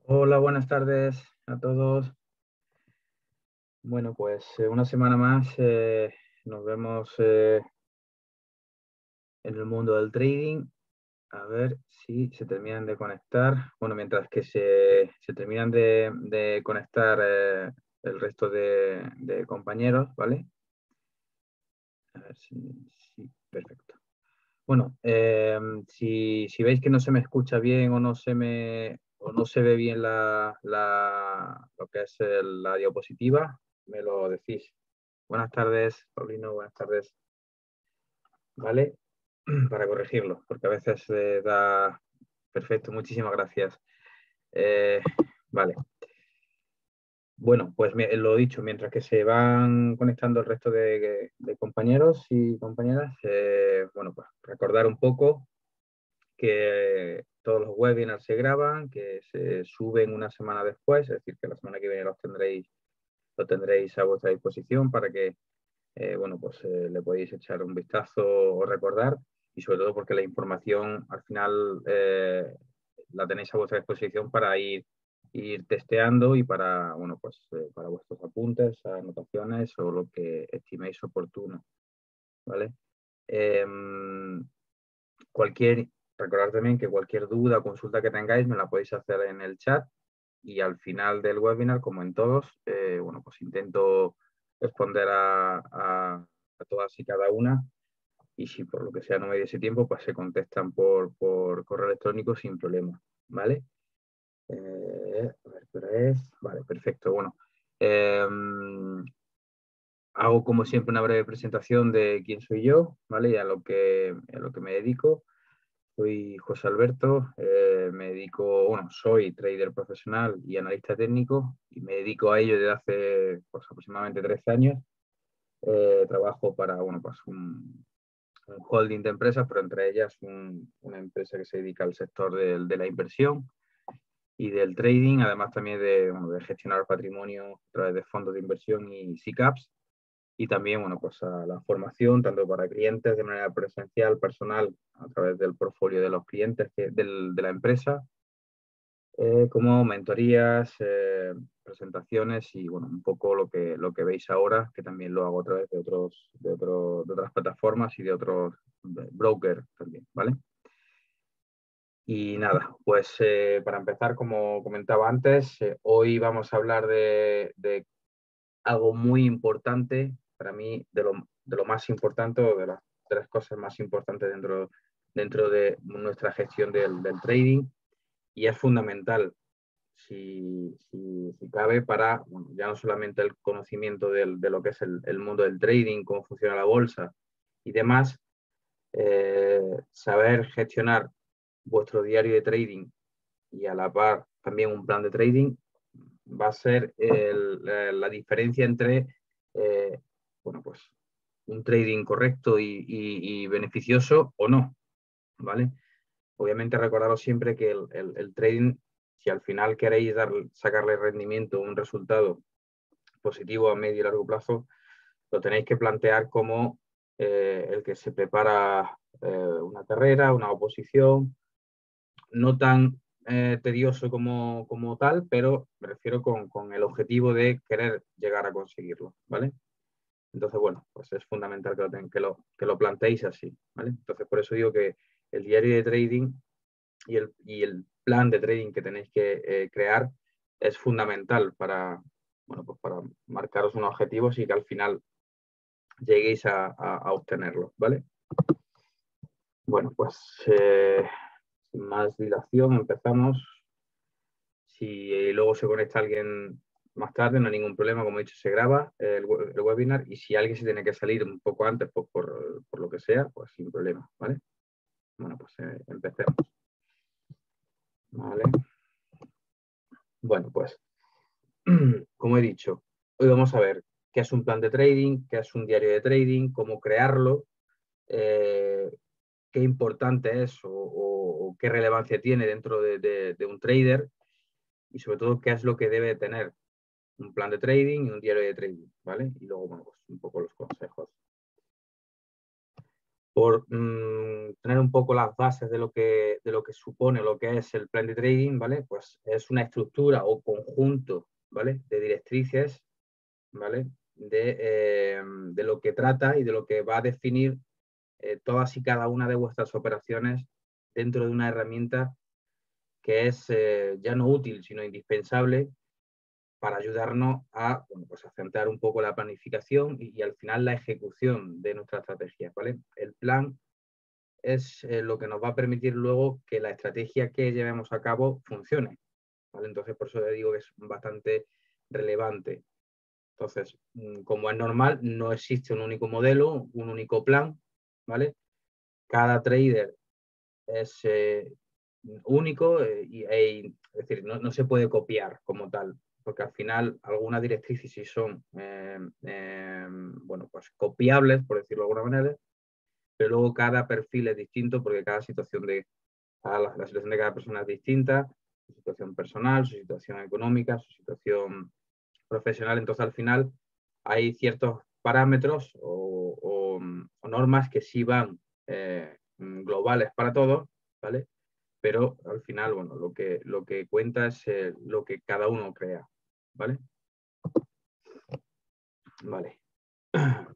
Hola, buenas tardes a todos. Bueno, pues una semana más nos vemos en el mundo del trading. A ver si se terminan de conectar. Bueno, mientras que se terminan de conectar el resto de compañeros, ¿vale? A ver si, perfecto. Bueno, si veis que no se me escucha bien o no se ve bien lo que es la diapositiva, me lo decís. Buenas tardes, Paulino, buenas tardes, ¿vale? Para corregirlo, porque a veces da... Perfecto, muchísimas gracias. Eh, vale. Bueno, pues lo dicho, mientras que se van conectando el resto de compañeros y compañeras, bueno, pues recordar un poco que todos los webinars se graban, que se suben una semana después, es decir, que la semana que viene lo tendréis a vuestra disposición para que, bueno, pues le podéis echar un vistazo o recordar, y sobre todo porque la información al final la tenéis a vuestra disposición para ir testeando y para, bueno, pues para vuestros apuntes, anotaciones o lo que estiméis oportuno, ¿vale? Cualquier, recordad también que cualquier duda o consulta que tengáis me la podéis hacer en el chat y al final del webinar, como en todos, bueno, pues intento responder a todas y cada una, y si por lo que sea no me diese tiempo, pues se contestan por correo electrónico sin problema, ¿vale? A ver, ¿qué hora es? Vale, perfecto. Bueno, eh, hago como siempre una breve presentación de quién soy yo, ¿vale? Y a lo que me dedico. Soy José Alberto, me dedico, bueno, soy trader profesional y analista técnico y me dedico a ello desde hace pues, aproximadamente 13 años. Trabajo para, bueno, pues un holding de empresas, pero entre ellas una empresa que se dedica al sector de la inversión y del trading, además también bueno, de gestionar patrimonio a través de fondos de inversión y SICAPs, y también, bueno, pues a la formación, tanto para clientes de manera presencial, personal, a través del portfolio de los clientes de la empresa, como mentorías, presentaciones y, bueno, un poco lo que veis ahora, que también lo hago a través de otras plataformas y de otros brokers también, ¿vale? Y nada, pues para empezar, como comentaba antes, hoy vamos a hablar de algo muy importante, para mí, de lo más importante o de las tres cosas más importantes dentro de nuestra gestión del trading, y es fundamental, si cabe, para, bueno, ya no solamente el conocimiento de lo que es el mundo del trading, cómo funciona la bolsa y demás, saber gestionar vuestro diario de trading y a la par también un plan de trading va a ser la diferencia entre, eh, bueno, pues un trading correcto y beneficioso o no, ¿vale? Obviamente recordaros siempre que el trading, si al final queréis sacarle rendimiento, un resultado positivo a medio y largo plazo, lo tenéis que plantear como el que se prepara una carrera, una oposición, no tan tedioso como tal, pero me refiero con el objetivo de querer llegar a conseguirlo, ¿vale? Entonces, bueno, pues es fundamental que lo planteéis así, ¿vale? Entonces, por eso digo que el diario de trading y el plan de trading que tenéis que crear es fundamental para, bueno, pues para marcaros unos objetivos y que al final lleguéis a obtenerlos, ¿vale? Bueno, pues sin más dilación empezamos. Si luego se conecta alguien más tarde, no hay ningún problema, como he dicho, se graba el webinar, y si alguien se tiene que salir un poco antes por lo que sea, pues sin problema, ¿vale? Bueno, pues empecemos, ¿vale? Bueno, pues como he dicho, hoy vamos a ver qué es un plan de trading, qué es un diario de trading, cómo crearlo, eh, qué importante es o qué relevancia tiene dentro de un trader, y sobre todo qué es lo que debe tener un plan de trading y un diario de trading, ¿vale? Y luego, bueno, pues un poco los consejos. por tener un poco las bases de lo que supone lo que es el plan de trading, ¿vale? Pues es una estructura o conjunto, ¿vale? De directrices, ¿vale? De lo que trata y de lo que va a definir todas y cada una de vuestras operaciones dentro de una herramienta que es ya no útil, sino indispensable para ayudarnos a, bueno, pues a centrar un poco la planificación y al final la ejecución de nuestra estrategia, ¿vale? El plan es lo que nos va a permitir luego que la estrategia que llevemos a cabo funcione, ¿vale? Entonces, por eso le digo que es bastante relevante. Entonces, como es normal, no existe un único modelo, un único plan, ¿vale? Cada trader es único es decir, no se puede copiar como tal, porque al final algunas directrices sí son, bueno, pues copiables, por decirlo de alguna manera, pero luego cada perfil es distinto porque cada situación la situación de cada persona es distinta, su situación personal, su situación económica, su situación profesional. Entonces, al final, hay ciertos parámetros o normas que sí van globales para todos, ¿vale? Pero al final, bueno, lo que cuenta es lo que cada uno crea, ¿vale? Vale.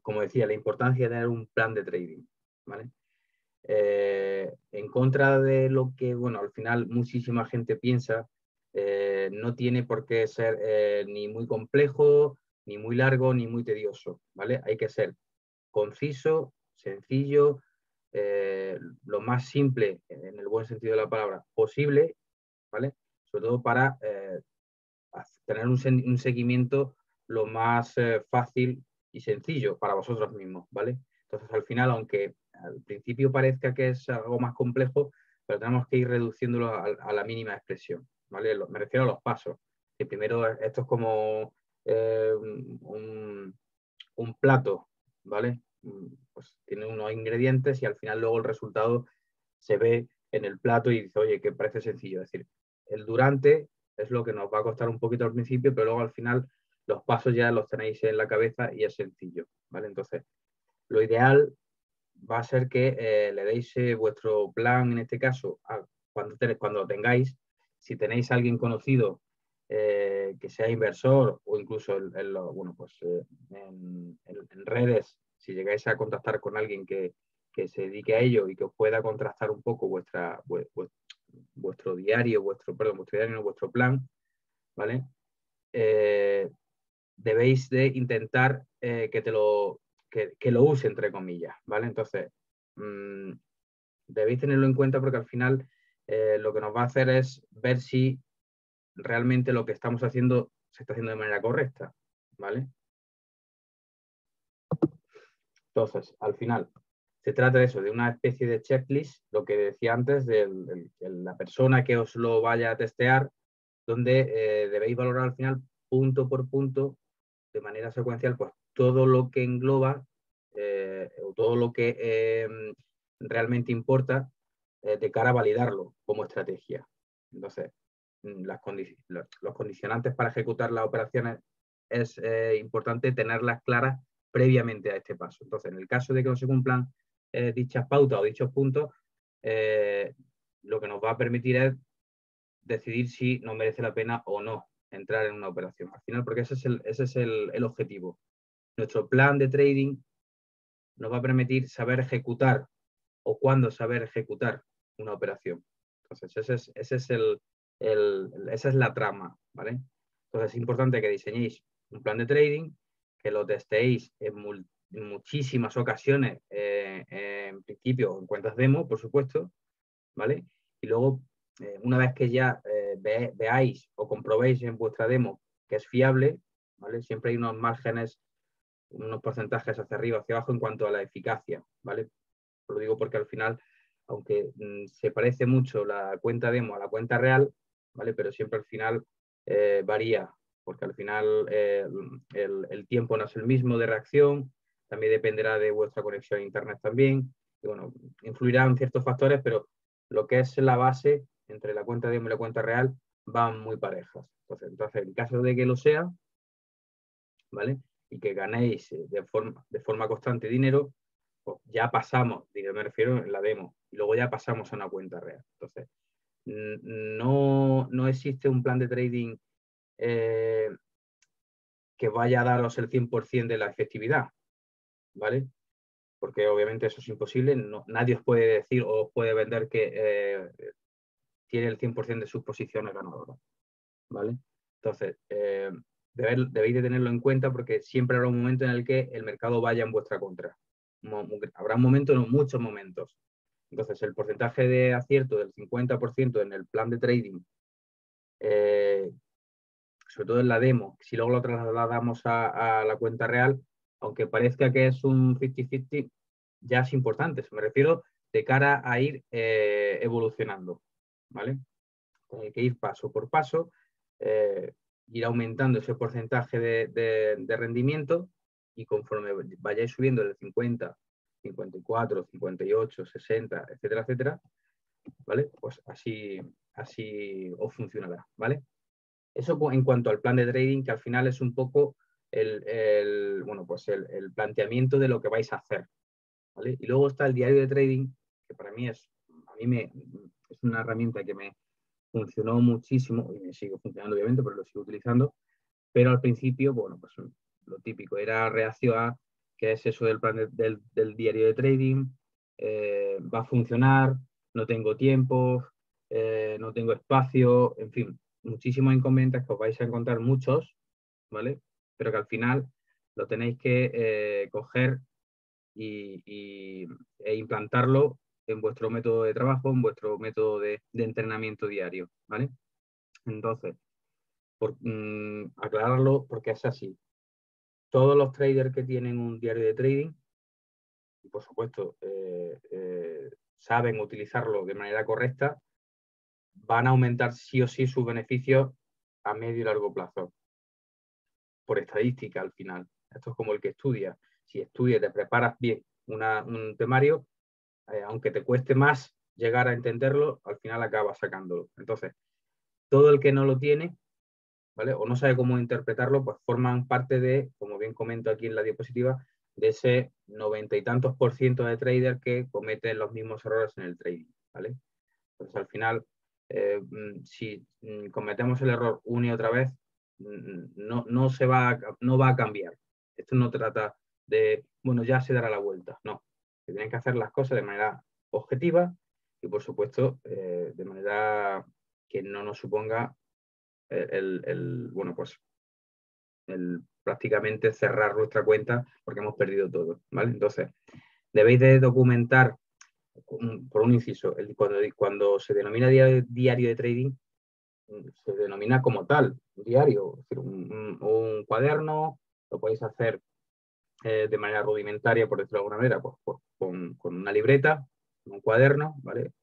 Como decía, la importancia de tener un plan de trading, ¿vale? En contra de lo que, bueno, al final muchísima gente piensa, no tiene por qué ser ni muy complejo, ni muy largo, ni muy tedioso, ¿vale? Hay que ser conciso, sencillo, lo más simple, en el buen sentido de la palabra, posible, ¿vale? Sobre todo para tener un seguimiento lo más fácil y sencillo para vosotros mismos, ¿vale? Entonces, al final, aunque al principio parezca que es algo más complejo, pero tenemos que ir reduciéndolo a la mínima expresión, ¿vale? Me refiero a los pasos. Que primero, esto es como un plato, ¿vale? Pues tiene unos ingredientes y al final luego el resultado se ve en el plato y dice, oye, que parece sencillo. Es decir, el durante es lo que nos va a costar un poquito al principio, pero luego al final los pasos ya los tenéis en la cabeza y es sencillo, ¿vale? Entonces, lo ideal va a ser que le deis vuestro plan, en este caso, cuando lo tengáis. Si tenéis a alguien conocido que sea inversor o incluso bueno, pues, en redes, si llegáis a contactar con alguien que se dedique a ello y que os pueda contrastar un poco vuestro diario, vuestro plan, ¿vale? Debéis de intentar que lo use, entre comillas, ¿vale? Entonces, mmm, debéis tenerlo en cuenta porque al final lo que nos va a hacer es ver si realmente lo que estamos haciendo se está haciendo de manera correcta, ¿vale? Entonces, al final, se trata de eso, de una especie de checklist, lo que decía antes, de la persona que os lo vaya a testear, donde debéis valorar al final, punto por punto, de manera secuencial, pues todo lo que engloba o todo lo que realmente importa de cara a validarlo como estrategia. Entonces, los condicionantes para ejecutar las operaciones es importante tenerlas claras previamente a este paso. Entonces, en el caso de que no se cumplan dichas pautas o dichos puntos, lo que nos va a permitir es decidir si nos merece la pena o no entrar en una operación. Al final, porque ese es el objetivo. Nuestro plan de trading nos va a permitir saber ejecutar o cuándo saber ejecutar una operación. Entonces, esa es la trama, ¿vale? Entonces, es importante que diseñéis un plan de trading, que lo testéis en muchísimas ocasiones, en principio en cuentas demo, por supuesto, ¿vale? Y luego, una vez que ya veáis o comprobéis en vuestra demo que es fiable, ¿vale? Siempre hay unos márgenes, unos porcentajes hacia arriba, hacia abajo en cuanto a la eficacia, ¿vale? Lo digo porque al final, aunque se parece mucho la cuenta demo a la cuenta real, ¿vale? Pero siempre al final varía, porque al final el tiempo no es el mismo de reacción, también dependerá de vuestra conexión a internet también, y bueno, influirán ciertos factores, pero lo que es la base entre la cuenta demo y la cuenta real van muy parejas. Entonces en caso de que lo sea, ¿vale? Y que ganéis de forma constante dinero, pues ya pasamos, me refiero en la demo, y luego ya pasamos a una cuenta real. Entonces, no existe un plan de trading que vaya a daros el 100% de la efectividad, ¿vale? Porque obviamente eso es imposible, nadie os puede decir o os puede vender que tiene el 100% de sus posiciones ganadoras, ¿vale? Entonces, debéis de tenerlo en cuenta porque siempre habrá un momento en el que el mercado vaya en vuestra contra. Habrá un momento, no muchos momentos. Entonces, el porcentaje de acierto del 50% en el plan de trading, sobre todo en la demo, si luego lo trasladamos a la cuenta real, aunque parezca que es un 50-50, ya es importante. Me refiero de cara a ir evolucionando, ¿vale? Hay que ir paso por paso, ir aumentando ese porcentaje de rendimiento y conforme vayáis subiendo del 50, 54, 58, 60, etcétera, etcétera, ¿vale? Pues así os funcionará, ¿vale? Eso en cuanto al plan de trading, que al final es un poco bueno, pues el planteamiento de lo que vais a hacer, ¿vale? Y luego está el diario de trading, que para mí es una herramienta que me funcionó muchísimo y me sigue funcionando obviamente, pero lo sigo utilizando. Pero al principio, bueno, pues lo típico era reacio a qué es eso del plan del diario de trading, va a funcionar, no tengo tiempo, no tengo espacio, en fin, muchísimos inconvenientes que os vais a encontrar muchos, ¿vale? Pero que al final lo tenéis que coger e implantarlo en vuestro método de trabajo, en vuestro método de entrenamiento diario, ¿vale? Entonces, aclararlo porque es así. Todos los traders que tienen un diario de trading, y por supuesto saben utilizarlo de manera correcta, van a aumentar sí o sí sus beneficios a medio y largo plazo. Por estadística al final. Esto es como el que estudia. Si estudias y te preparas bien un temario, aunque te cueste más llegar a entenderlo, al final acabas sacándolo. Entonces, todo el que no lo tiene, ¿vale? O no sabe cómo interpretarlo, pues forman parte de, como bien comento aquí en la diapositiva, de ese 90 y tantos % de traders que cometen los mismos errores en el trading, ¿vale? Entonces, al final, si cometemos el error una y otra vez, no va a cambiar. Esto no trata de, bueno, ya se dará la vuelta. No, se tienen que hacer las cosas de manera objetiva y, por supuesto, de manera que no nos suponga bueno, pues prácticamente cerrar nuestra cuenta porque hemos perdido todo, ¿vale? Entonces, debéis de documentar, por un inciso, cuando se denomina diario de trading, se denomina como tal, diario, es decir, un cuaderno, lo podéis hacer de manera rudimentaria, por decirlo de alguna manera, pues, con una libreta, un cuaderno, ¿vale?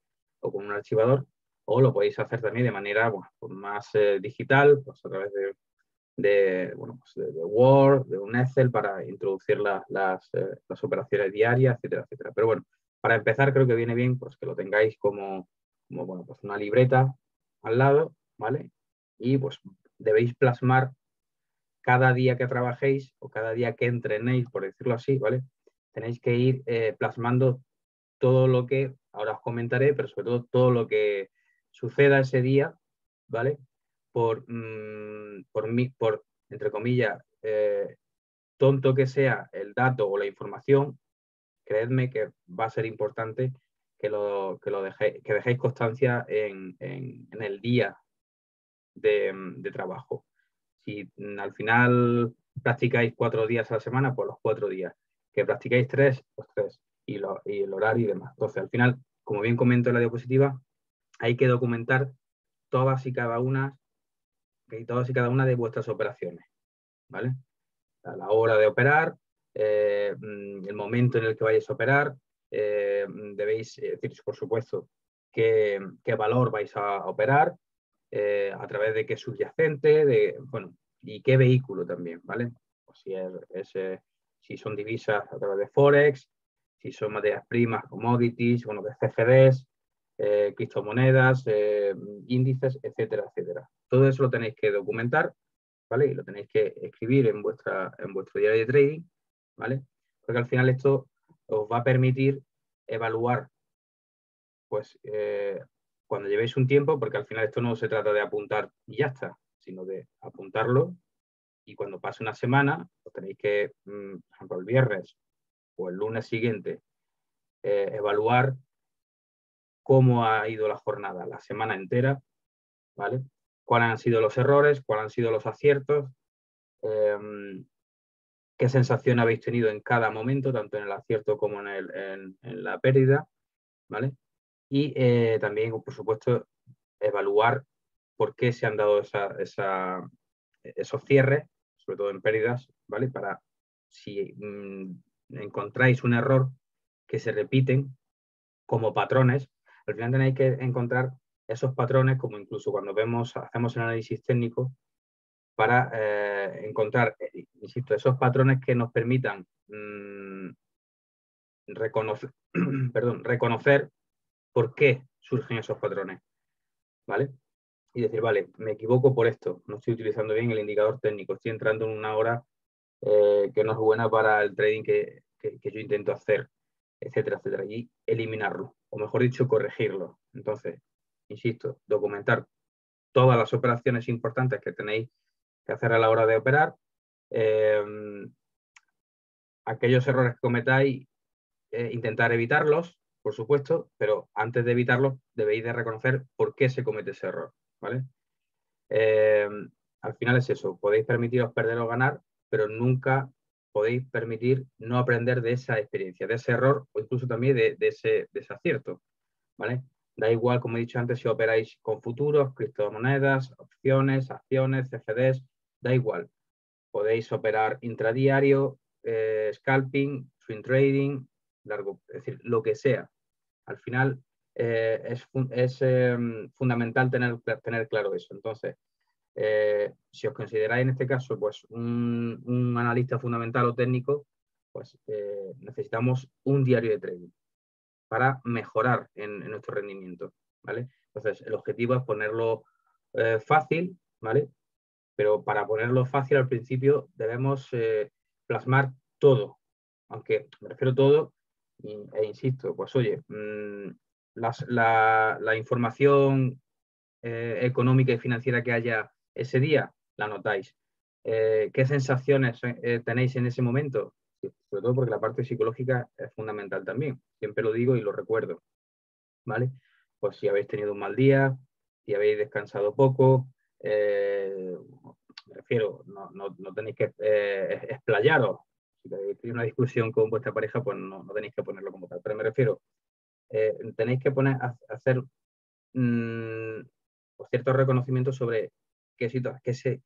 O con un archivador, o lo podéis hacer también de manera bueno, más digital, pues a través bueno, pues de Word, de un Excel para introducir las operaciones diarias, etcétera, etcétera. Pero bueno, para empezar creo que viene bien pues, que lo tengáis como bueno, pues una libreta al lado, ¿vale? Y pues debéis plasmar cada día que trabajéis o cada día que entrenéis, por decirlo así, ¿vale? Tenéis que ir plasmando todo lo que, ahora os comentaré, pero sobre todo lo que suceda ese día, ¿vale? Por entre comillas, tonto que sea el dato o la información, creedme que va a ser importante que dejéis constancia en el día de trabajo. Si al final practicáis 4 días a la semana, pues los 4 días. Que practicáis 3, pues 3. Y el horario y demás. Entonces, al final, como bien comento en la diapositiva, hay que documentar todas y cada una de vuestras operaciones, ¿vale? A la hora de operar, el momento en el que vayáis a operar, debéis decir, por supuesto, qué valor vais a operar, a través de qué subyacente, bueno, y qué vehículo también, ¿vale? Pues si son divisas a través de Forex, si son materias primas, commodities, bueno, de CFDs, criptomonedas, índices, etcétera, etcétera. Todo eso lo tenéis que documentar, ¿vale? Y lo tenéis que escribir en vuestro diario de trading, ¿vale? Porque al final esto os va a permitir evaluar, pues, cuando llevéis un tiempo, porque al final esto no se trata de apuntar y ya está, sino de apuntarlo, y cuando pase una semana, os tenéis que, por ejemplo, el viernes o el lunes siguiente, evaluar cómo ha ido la jornada, la semana entera, ¿vale? Cuáles han sido los errores, cuáles han sido los aciertos, qué sensación habéis tenido en cada momento, tanto en el acierto como en la pérdida, ¿vale? Y también, por supuesto, evaluar por qué se han dado esos cierres, sobre todo en pérdidas, ¿vale? Para si encontráis un error que se repiten como patrones, al final tenéis que encontrar esos patrones, como incluso cuando hacemos el análisis técnico, para encontrar, insisto, esos patrones que nos permitan reconocer, reconocer por qué surgen esos patrones, ¿vale? Y decir, vale, me equivoco por esto, no estoy utilizando bien el indicador técnico, estoy entrando en una hora que no es buena para el trading que yo intento hacer, etcétera, etcétera, y eliminarlo, o mejor dicho, corregirlo. Entonces, insisto, documentar todas las operaciones importantes que tenéis que hacer a la hora de operar, aquellos errores que cometáis, intentar evitarlos, por supuesto, pero antes de evitarlos debéis de reconocer por qué se comete ese error, ¿vale? Al final es eso, podéis permitiros perder o ganar, pero nunca podéis permitir no aprender de esa experiencia, de ese error o incluso también de ese acierto, ¿vale? Da igual, como he dicho antes, si operáis con futuros, criptomonedas, opciones, acciones, CFDs, da igual. Podéis operar intradiario, scalping, swing trading, es decir, lo que sea. Al final es fundamental tener claro eso. Entonces, si os consideráis en este caso pues un analista fundamental o técnico, pues necesitamos un diario de trading para mejorar en nuestro rendimiento, ¿vale? Entonces, el objetivo es ponerlo fácil, ¿vale? Pero para ponerlo fácil al principio debemos plasmar todo, aunque me refiero a todo e insisto, pues oye, la información económica y financiera que haya ese día, la notáis. ¿Qué sensaciones tenéis en ese momento? Sí, sobre todo porque la parte psicológica es fundamental también. Siempre lo digo y lo recuerdo, ¿vale? Pues si habéis tenido un mal día, si habéis descansado poco, me refiero, no tenéis que explayaros. Si tenéis una discusión con vuestra pareja, pues no tenéis que ponerlo como tal. Pero me refiero, tenéis que hacer ciertos reconocimientos sobre qué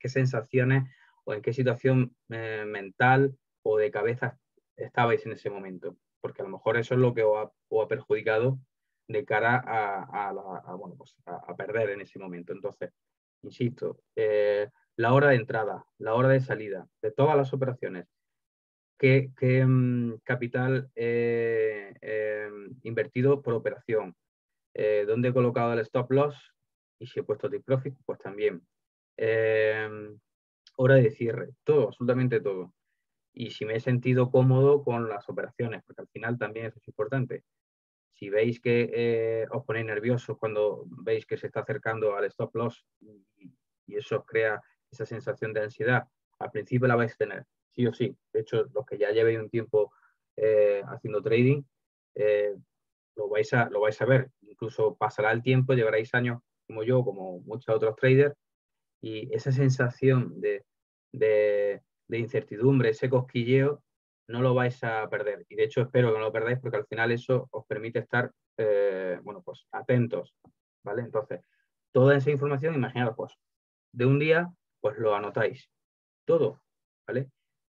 sensaciones o en qué situación mental o de cabeza estabais en ese momento. Porque a lo mejor eso es lo que os ha perjudicado de cara a perder en ese momento. Entonces, insisto, la hora de entrada, la hora de salida de todas las operaciones, qué capital invertido por operación, dónde he colocado el stop loss y si he puesto take profit, pues también. Hora de cierre, todo, absolutamente todo. Y si me he sentido cómodo con las operaciones, porque al final también eso es importante. Si veis que os ponéis nerviosos cuando veis que se está acercando al stop loss y eso os crea esa sensación de ansiedad, al principio la vais a tener, sí o sí. De hecho, los que ya llevéis un tiempo haciendo trading, eh, lo vais a ver. Incluso pasará el tiempo, llevaréis años como yo, como muchos otros traders, y esa sensación de incertidumbre, ese cosquilleo, no lo vais a perder. Y de hecho espero que no lo perdáis porque al final eso os permite estar, pues atentos, ¿vale? Entonces, toda esa información, imaginaos, pues, de un día, pues lo anotáis. Todo, ¿vale?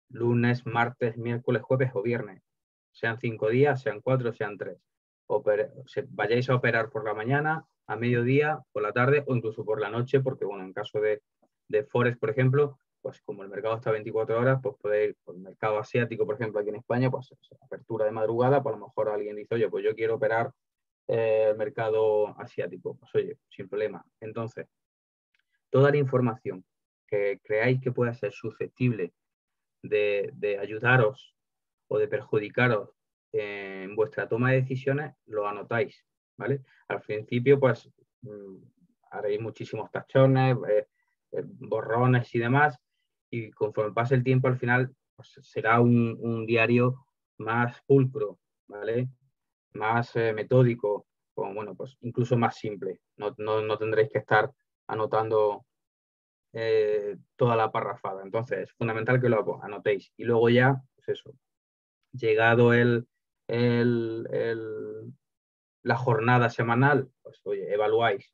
Lunes, martes, miércoles, jueves o viernes. Sean 5 días, sean 4, sean 3. Vayáis a operar por la mañana, a mediodía, por la tarde o incluso por la noche, porque bueno, en caso de Forex, por ejemplo, pues como el mercado está 24 horas, pues podéis, por el mercado asiático, por ejemplo, aquí en España, pues apertura de madrugada, pues a lo mejor alguien dice, oye, pues yo quiero operar el mercado asiático. Pues oye, sin problema. Entonces, toda la información que creáis que pueda ser susceptible de ayudaros o de perjudicaros en vuestra toma de decisiones lo anotáis, ¿vale? Al principio, pues, haréis muchísimos tachones, borrones y demás, y conforme pase el tiempo, al final, pues, será un diario más pulcro, ¿vale? Más metódico, o bueno, pues incluso más simple. No tendréis que estar anotando toda la parrafada. Entonces, es fundamental que lo anotéis. Y luego ya, pues eso, llegado la jornada semanal, pues oye, evaluáis.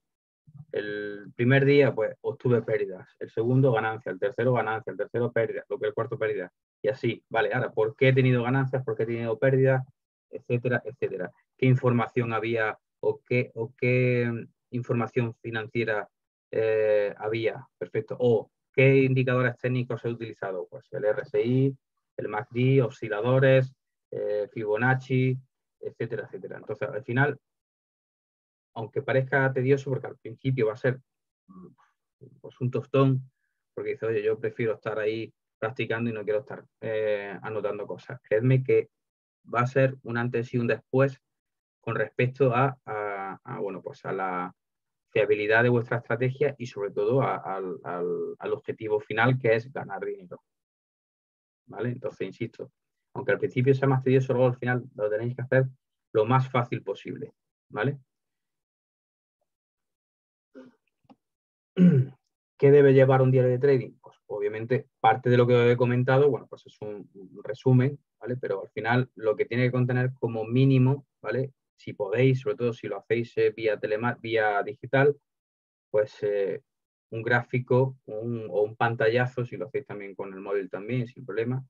El primer día, pues, obtuve pérdidas. El segundo, ganancia. El tercero, ganancia. El tercero, pérdida. Lo que el cuarto, pérdida. Y así, vale, ahora, ¿por qué he tenido ganancias? ¿Por qué he tenido pérdidas? Etcétera, etcétera. ¿Qué información había o qué información financiera había? Perfecto. O ¿qué indicadores técnicos he utilizado? Pues el RSI, el MACD, osciladores, Fibonacci, etcétera, etcétera. Entonces, al final, aunque parezca tedioso, porque al principio va a ser pues, un tostón, porque dice, oye, yo prefiero estar ahí practicando y no quiero estar anotando cosas. Creedme que va a ser un antes y un después con respecto bueno, pues a la fiabilidad de vuestra estrategia y sobre todo al objetivo final, que es ganar dinero. ¿Vale? Entonces, insisto, aunque al principio sea más tedioso, luego al final lo tenéis que hacer lo más fácil posible. ¿Vale? ¿Qué debe llevar un diario de trading? Pues obviamente parte de lo que he comentado, bueno, pues es un resumen, ¿vale? Pero al final lo que tiene que contener como mínimo, ¿vale? Si podéis, sobre todo si lo hacéis vía digital, pues un gráfico o un pantallazo, si lo hacéis también con el móvil también, sin problema,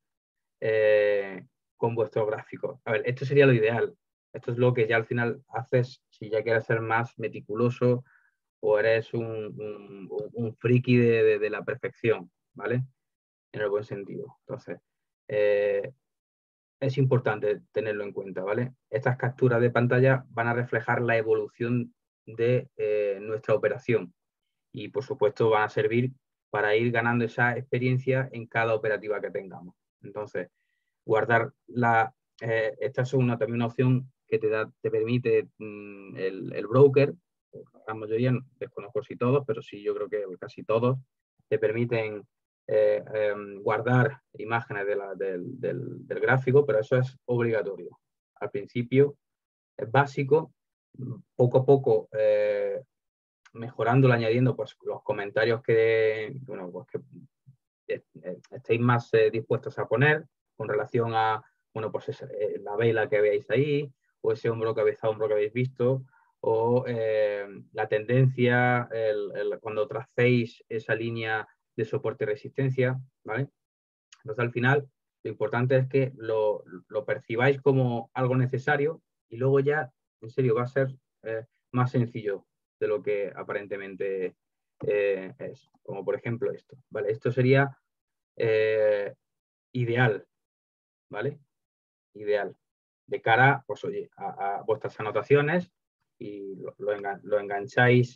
con vuestro gráfico. A ver, esto sería lo ideal. Esto es lo que ya al final haces si ya quieres ser más meticuloso o eres un friki de la perfección, ¿vale? En el buen sentido. Entonces, es importante tenerlo en cuenta, ¿vale? Estas capturas de pantalla van a reflejar la evolución de nuestra operación y, por supuesto, van a servir para ir ganando esa experiencia en cada operativa que tengamos. Entonces, guardar esta es también una opción que te permite el broker, la mayoría, desconozco si todos, pero sí yo creo que casi todos, te permiten guardar imágenes del gráfico, pero eso es obligatorio. Al principio es básico, poco a poco mejorándolo, añadiendo pues, los comentarios bueno, pues, que estéis más dispuestos a poner con relación a, bueno, pues la vela que veáis ahí, o ese hombro, cabeza, hombro que habéis visto, o la tendencia, cuando tracéis esa línea de soporte y resistencia, ¿vale? Entonces, al final, lo importante es que lo percibáis como algo necesario y luego ya, en serio, va a ser más sencillo de lo que aparentemente es. Como por ejemplo esto, ¿vale? Esto sería ideal, ¿vale? Ideal. De cara, pues oye, a vuestras anotaciones y lo engancháis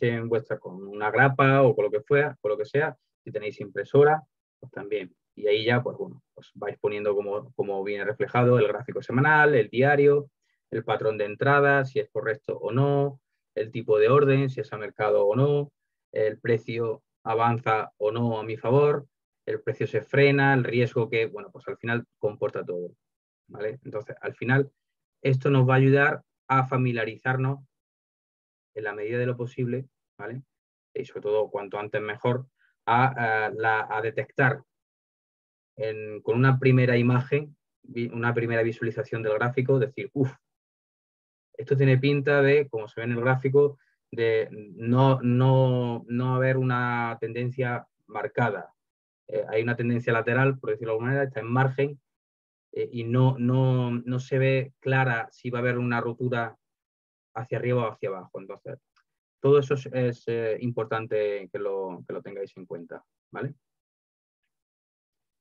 con una grapa o con lo que fuera, con lo que sea. Si tenéis impresora, pues también. Y ahí ya, pues bueno, pues vais poniendo como viene reflejado el gráfico semanal, el diario, el patrón de entrada, si es correcto o no, el tipo de orden, si es a mercado o no, el precio avanza o no a mi favor, el precio se frena, el riesgo que, bueno, pues al final comporta todo. ¿Vale? Entonces, al final, esto nos va a ayudar a familiarizarnos en la medida de lo posible, ¿vale? Y sobre todo cuanto antes mejor, a detectar con una primera imagen, una primera visualización del gráfico, decir, uff, esto tiene pinta de, como se ve en el gráfico, de no haber una tendencia marcada. Hay una tendencia lateral, por decirlo de alguna manera, está en margen, y no se ve clara si va a haber una ruptura hacia arriba o hacia abajo. Entonces, todo eso es importante que lo tengáis en cuenta, ¿vale?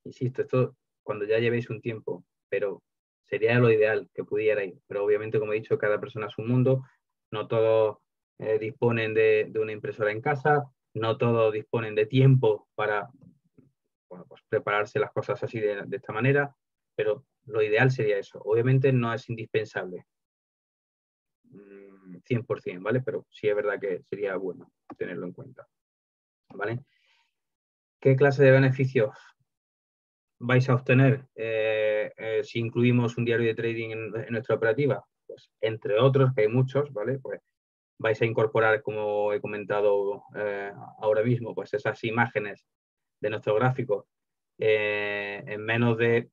Insisto, esto cuando ya llevéis un tiempo, pero sería lo ideal que pudierais, pero obviamente, como he dicho, cada persona es un mundo, no todos disponen de una impresora en casa, no todos disponen de tiempo para, bueno, pues prepararse las cosas así de esta manera, pero lo ideal sería eso. Obviamente no es indispensable, 100%, ¿vale? Pero sí es verdad que sería bueno tenerlo en cuenta, ¿vale? ¿Qué clase de beneficios vais a obtener si incluimos un diario de trading en nuestra operativa? Pues, entre otros, que hay muchos, ¿vale? Pues vais a incorporar, como he comentado ahora mismo, pues esas imágenes de nuestro gráfico en menos de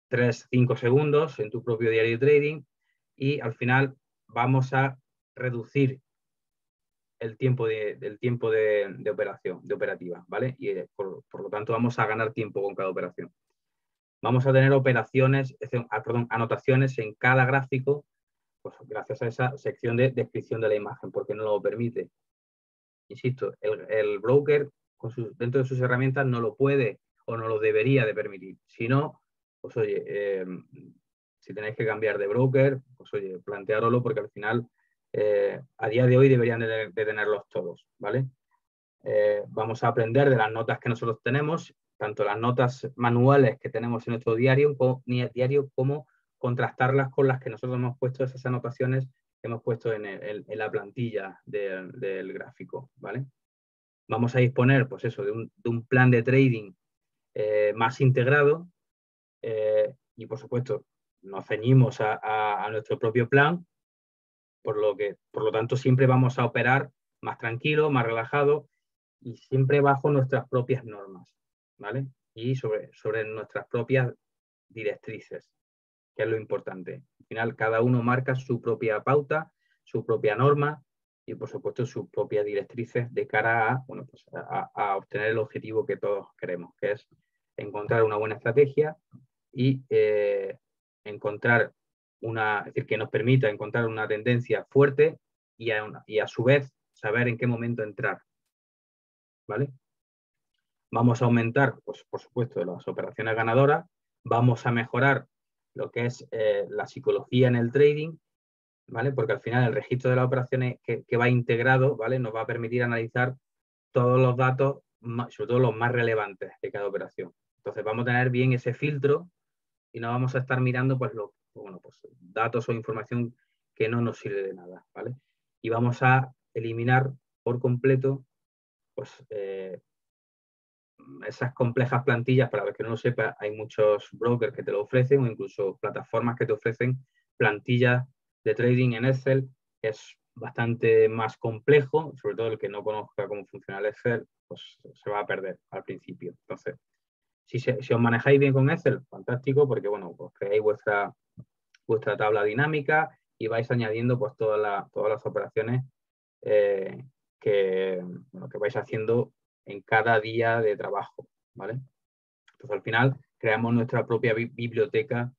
3-5 segundos en tu propio diario de trading, y al final vamos a reducir el tiempo de operación, de operativa, ¿vale? Y por lo tanto vamos a ganar tiempo con cada operación. Vamos a tener anotaciones en cada gráfico, pues gracias a esa sección de descripción de la imagen, porque no lo permite. Insisto, el broker dentro de sus herramientas no lo puede o no lo debería de permitir. Si no, pues oye, si tenéis que cambiar de broker, pues oye, planteároslo, porque al final a día de hoy deberían de tenerlos todos, ¿vale? Vamos a aprender de las notas que nosotros tenemos, tanto las notas manuales que tenemos en nuestro diario como contrastarlas con las que nosotros hemos puesto, esas anotaciones que hemos puesto en la plantilla del gráfico, ¿vale? Vamos a disponer, pues eso, de un plan de trading más integrado y, por supuesto, nos ceñimos a nuestro propio plan, por lo tanto, siempre vamos a operar más tranquilo, más relajado y siempre bajo nuestras propias normas, ¿vale? Y sobre nuestras propias directrices, que es lo importante. Al final, cada uno marca su propia pauta, su propia norma y, por supuesto, sus propias directrices de cara a, bueno, pues a obtener el objetivo que todos queremos, que es encontrar una buena estrategia y encontrar es decir, que nos permita encontrar una tendencia fuerte y a su vez saber en qué momento entrar, ¿vale? Vamos a aumentar, pues, por supuesto, las operaciones ganadoras, vamos a mejorar lo que es la psicología en el trading, ¿vale? Porque al final el registro de las operaciones que va integrado, ¿vale? Nos va a permitir analizar todos los datos, sobre todo los más relevantes de cada operación. Entonces vamos a tener bien ese filtro y no vamos a estar mirando pues datos o información que no nos sirve de nada, ¿vale? Y vamos a eliminar por completo pues esas complejas plantillas. Para los que no lo sepa, hay muchos brokers que te lo ofrecen o incluso plataformas que te ofrecen plantillas de trading en Excel, que es bastante más complejo, sobre todo el que no conozca cómo funciona el Excel, pues se va a perder al principio. Entonces, si os manejáis bien con Excel, fantástico, porque bueno, pues creáis vuestra tabla dinámica y vais añadiendo pues todas las operaciones que vais haciendo en cada día de trabajo, ¿vale? Entonces al final creamos nuestra propia biblioteca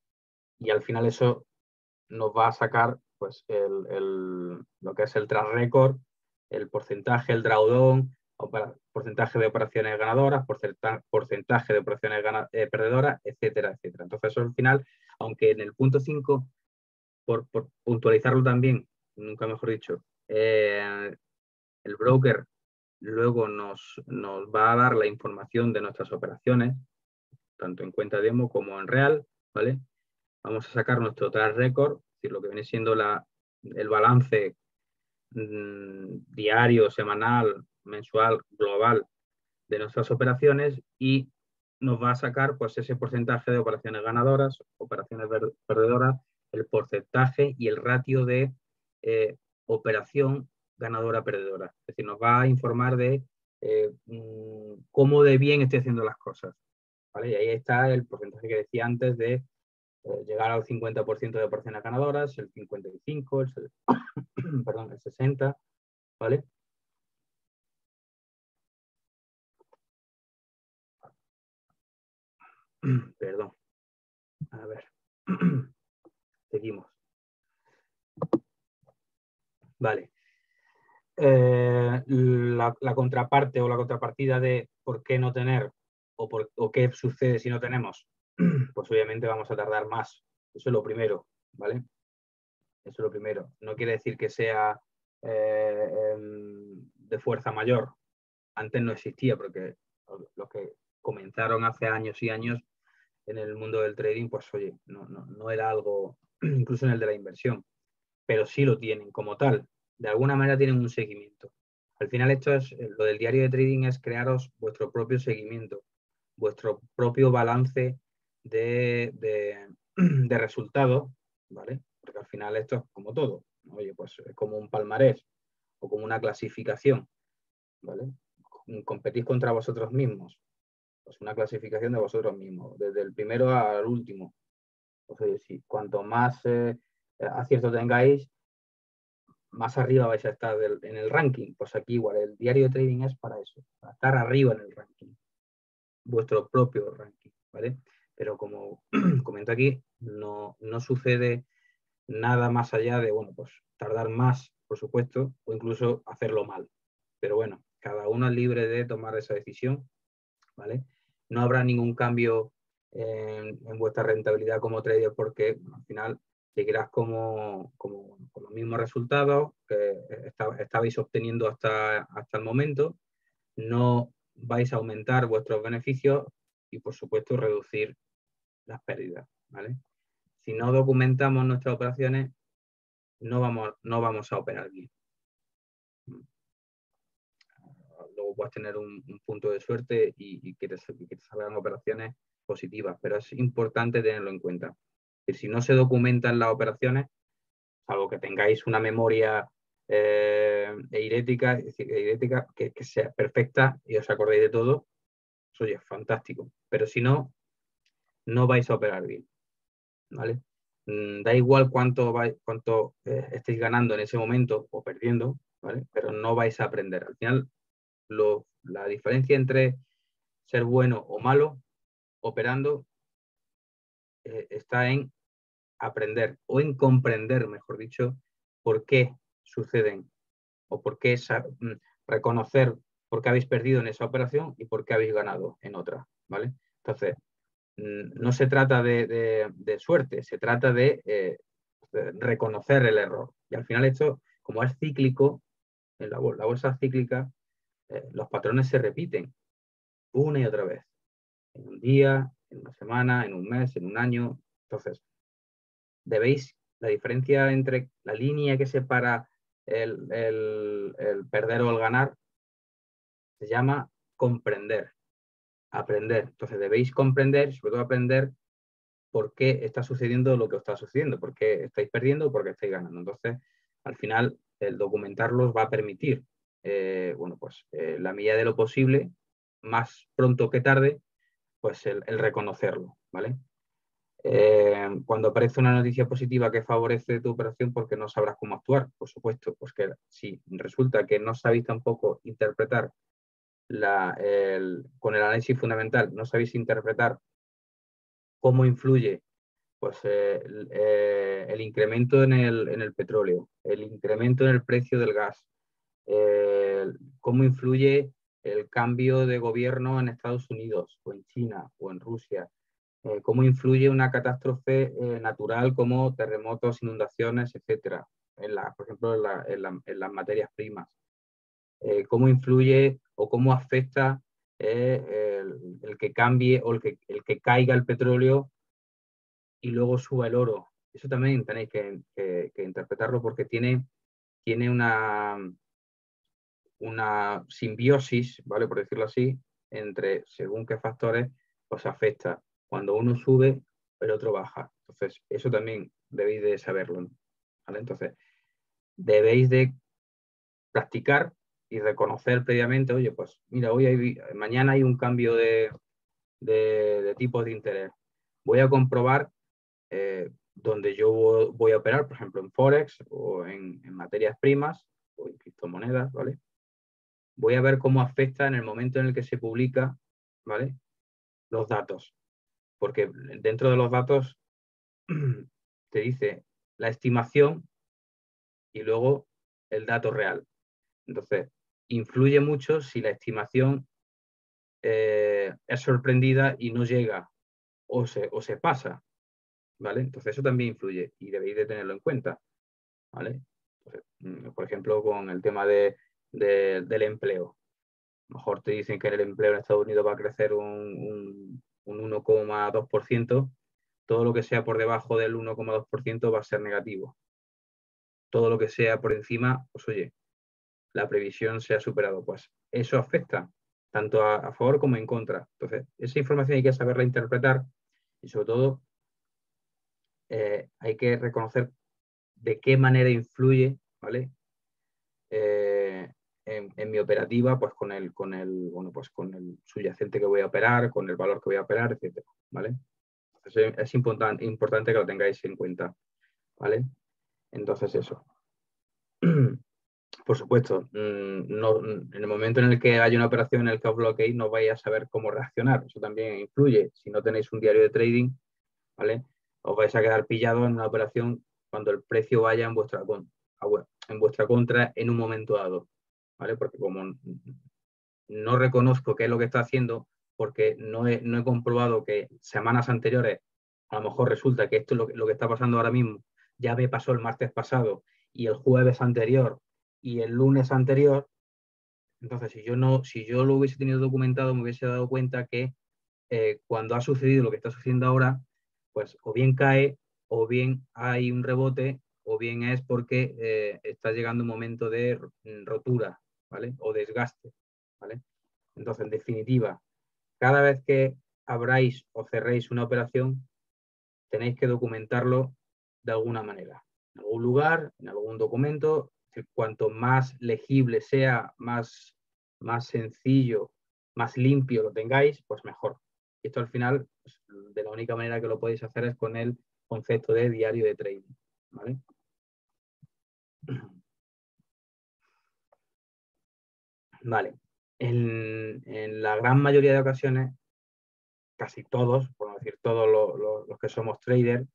y al final eso nos va a sacar pues lo que es el track record, el porcentaje, el drawdown, porcentaje de operaciones ganadoras, porcentaje de operaciones perdedoras, etcétera, etcétera. Entonces eso al final, aunque en el punto 5, por puntualizarlo también, nunca mejor dicho, el broker luego nos va a dar la información de nuestras operaciones, tanto en cuenta demo como en real, ¿vale? Vamos a sacar nuestro track record, es decir, lo que viene siendo el balance diario, semanal, mensual, global de nuestras operaciones, y nos va a sacar pues ese porcentaje de operaciones ganadoras, operaciones perdedoras, el porcentaje y el ratio de operación ganadora-perdedora. Es decir, nos va a informar de cómo de bien estoy haciendo las cosas, ¿vale? Y ahí está el porcentaje que decía antes de llegar al 50% de operaciones ganadoras, el 55%, perdón, el 60%, ¿vale? Perdón. A ver. Seguimos. Vale. La contraparte o la contrapartida de por qué no tener o qué sucede si no tenemos, pues obviamente vamos a tardar más. Eso es lo primero, ¿vale? Eso es lo primero. No quiere decir que sea de fuerza mayor. Antes no existía, porque los que comenzaron hace años y años en el mundo del trading, pues oye, no era algo, incluso en el de la inversión, pero sí lo tienen como tal. De alguna manera tienen un seguimiento. Al final esto es, lo del diario de trading es crearos vuestro propio seguimiento, vuestro propio balance de resultados, ¿vale? Porque al final esto es como todo. Oye, pues es como un palmarés o como una clasificación, ¿vale? Competís contra vosotros mismos. Pues una clasificación de vosotros mismos, desde el primero al último. Pues oye, sí, cuanto más acierto tengáis, más arriba vais a estar en el ranking. Pues aquí igual, el diario de trading es para eso, para estar arriba en el ranking, vuestro propio ranking, ¿vale? Pero como comento aquí, no sucede nada más allá de, bueno, pues tardar más, por supuesto, o incluso hacerlo mal. Pero bueno, cada uno es libre de tomar esa decisión, ¿vale? No habrá ningún cambio en vuestra rentabilidad como trader porque al final seguirás con los mismos resultados que estabais obteniendo hasta el momento. No vais a aumentar vuestros beneficios y, por supuesto, reducir las pérdidas, ¿vale? Si no documentamos nuestras operaciones, no vamos a operar bien. Luego puedes tener un punto de suerte y que te salgan operaciones positivas, pero es importante tenerlo en cuenta. Que si no se documentan las operaciones, salvo que tengáis una memoria eirética que sea perfecta y os acordéis de todo, pues, oye, fantástico. Pero si no, no vais a operar bien, ¿vale? Da igual cuánto estéis ganando en ese momento o perdiendo, ¿vale? Pero no vais a aprender. Al final, la diferencia entre ser bueno o malo operando está en aprender o en comprender, mejor dicho, por qué suceden o por qué reconocer por qué habéis perdido en esa operación y por qué habéis ganado en otra, ¿vale? Entonces, no se trata de suerte, se trata de reconocer el error. Y al final esto, como es cíclico, en la bolsa cíclica, los patrones se repiten una y otra vez, en un día, en una semana, en un mes, en un año. Entonces, debéis, la diferencia entre la línea que separa el perder o el ganar se llama comprender, aprender. Entonces, debéis comprender, sobre todo aprender por qué está sucediendo lo que os está sucediendo, por qué estáis perdiendo o por qué estáis ganando. Entonces, al final, el documentarlos va a permitir, bueno, pues la medida de lo posible, más pronto que tarde, pues el reconocerlo, ¿vale? Cuando aparece una noticia positiva que favorece tu operación, porque no sabrás cómo actuar, por supuesto, pues que si resulta que no sabéis tampoco interpretar con el análisis fundamental, no sabéis interpretar cómo influye pues, el incremento en el petróleo, el incremento en el precio del gas, cómo influye el cambio de gobierno en Estados Unidos o en China o en Rusia, cómo influye una catástrofe natural como terremotos, inundaciones, etcétera, por ejemplo, en las materias primas. Cómo influye o cómo afecta el que cambie o el que caiga el petróleo y luego suba el oro. Eso también tenéis que interpretarlo porque tiene una simbiosis, ¿vale? Por decirlo así, entre según qué factores os afecta. Cuando uno sube, el otro baja. Entonces, eso también debéis de saberlo, ¿no? ¿Vale? Entonces, debéis de practicar y reconocer previamente, oye, pues mira, mañana hay un cambio de tipos de interés. Voy a comprobar donde yo voy a operar, por ejemplo, en Forex o en materias primas o en criptomonedas, ¿vale? Voy a ver cómo afecta en el momento en el que se publica, ¿vale? Los datos. Porque dentro de los datos te dice la estimación y luego el dato real. Entonces, influye mucho si la estimación es sorprendida y no llega o se pasa, ¿vale? Entonces, eso también influye y debéis de tenerlo en cuenta, ¿vale? Entonces, por ejemplo, con el tema del empleo. A lo mejor te dicen que el empleo en Estados Unidos va a crecer un un 1,2%, todo lo que sea por debajo del 1,2% va a ser negativo. Todo lo que sea por encima, pues oye, la previsión se ha superado. Pues eso afecta tanto a favor como en contra. Entonces, esa información hay que saberla interpretar y sobre todo hay que reconocer de qué manera influye, ¿vale? En mi operativa, pues con el subyacente que voy a operar, con el valor que voy a operar, etcétera, ¿vale? Entonces, es importante que lo tengáis en cuenta, ¿vale? Entonces, eso. Por supuesto, no, en el momento en el que haya una operación en el que os bloqueéis, no vais a saber cómo reaccionar. Eso también influye. Si no tenéis un diario de trading, ¿vale? Os vais a quedar pillados en una operación cuando el precio vaya en vuestra contra en un momento dado, ¿vale? Porque como no reconozco qué es lo que está haciendo, porque no he comprobado que semanas anteriores, a lo mejor resulta que esto es lo que está pasando ahora mismo, ya me pasó el martes pasado y el jueves anterior y el lunes anterior. Entonces, si yo lo hubiese tenido documentado, me hubiese dado cuenta que cuando ha sucedido lo que está sucediendo ahora, pues o bien cae, o bien hay un rebote, o bien es porque está llegando un momento de rotura, ¿vale? O desgaste, ¿vale? Entonces, en definitiva, cada vez que abráis o cerréis una operación, tenéis que documentarlo de alguna manera, en algún lugar, en algún documento. Cuanto más legible sea, más sencillo, más limpio lo tengáis, pues mejor. Y esto al final, pues, de la única manera que lo podéis hacer es con el concepto de diario de trading, ¿vale? Vale. En la gran mayoría de ocasiones, casi todos, por no decir todos los que somos traders,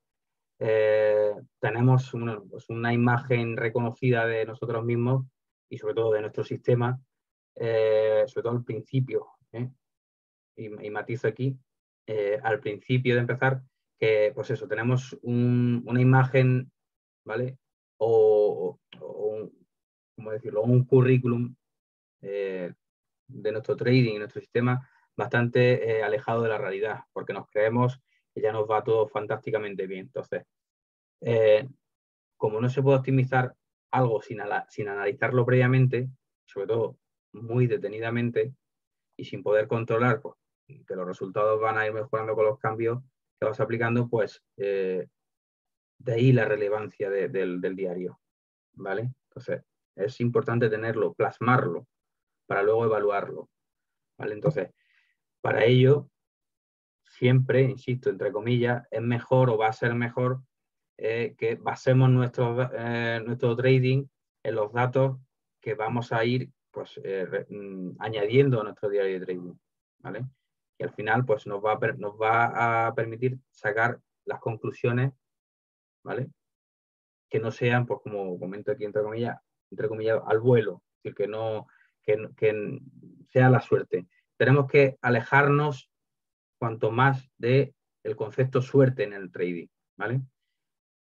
tenemos pues una imagen reconocida de nosotros mismos y sobre todo de nuestro sistema, sobre todo al principio, y matizo aquí, al principio de empezar, que pues eso, tenemos una imagen, ¿vale? O ¿cómo decirlo? Un currículum de nuestro trading, nuestro sistema, bastante alejado de la realidad, porque nos creemos que ya nos va todo fantásticamente bien. Entonces, como no se puede optimizar algo sin analizarlo previamente, sobre todo muy detenidamente y sin poder controlar pues, que los resultados van a ir mejorando con los cambios que vas aplicando, pues de ahí la relevancia del diario, ¿vale? Entonces, es importante tenerlo, plasmarlo, para luego evaluarlo, ¿vale? Entonces, para ello, siempre, insisto, entre comillas, es mejor o va a ser mejor que basemos nuestro trading en los datos que vamos a ir pues, añadiendo a nuestro diario de trading, ¿vale? Y al final pues, nos va a permitir sacar las conclusiones, ¿vale? Que no sean, pues como comento aquí entre comillas al vuelo, es decir, que sea la suerte. Tenemos que alejarnos cuanto más del concepto suerte en el trading, ¿vale?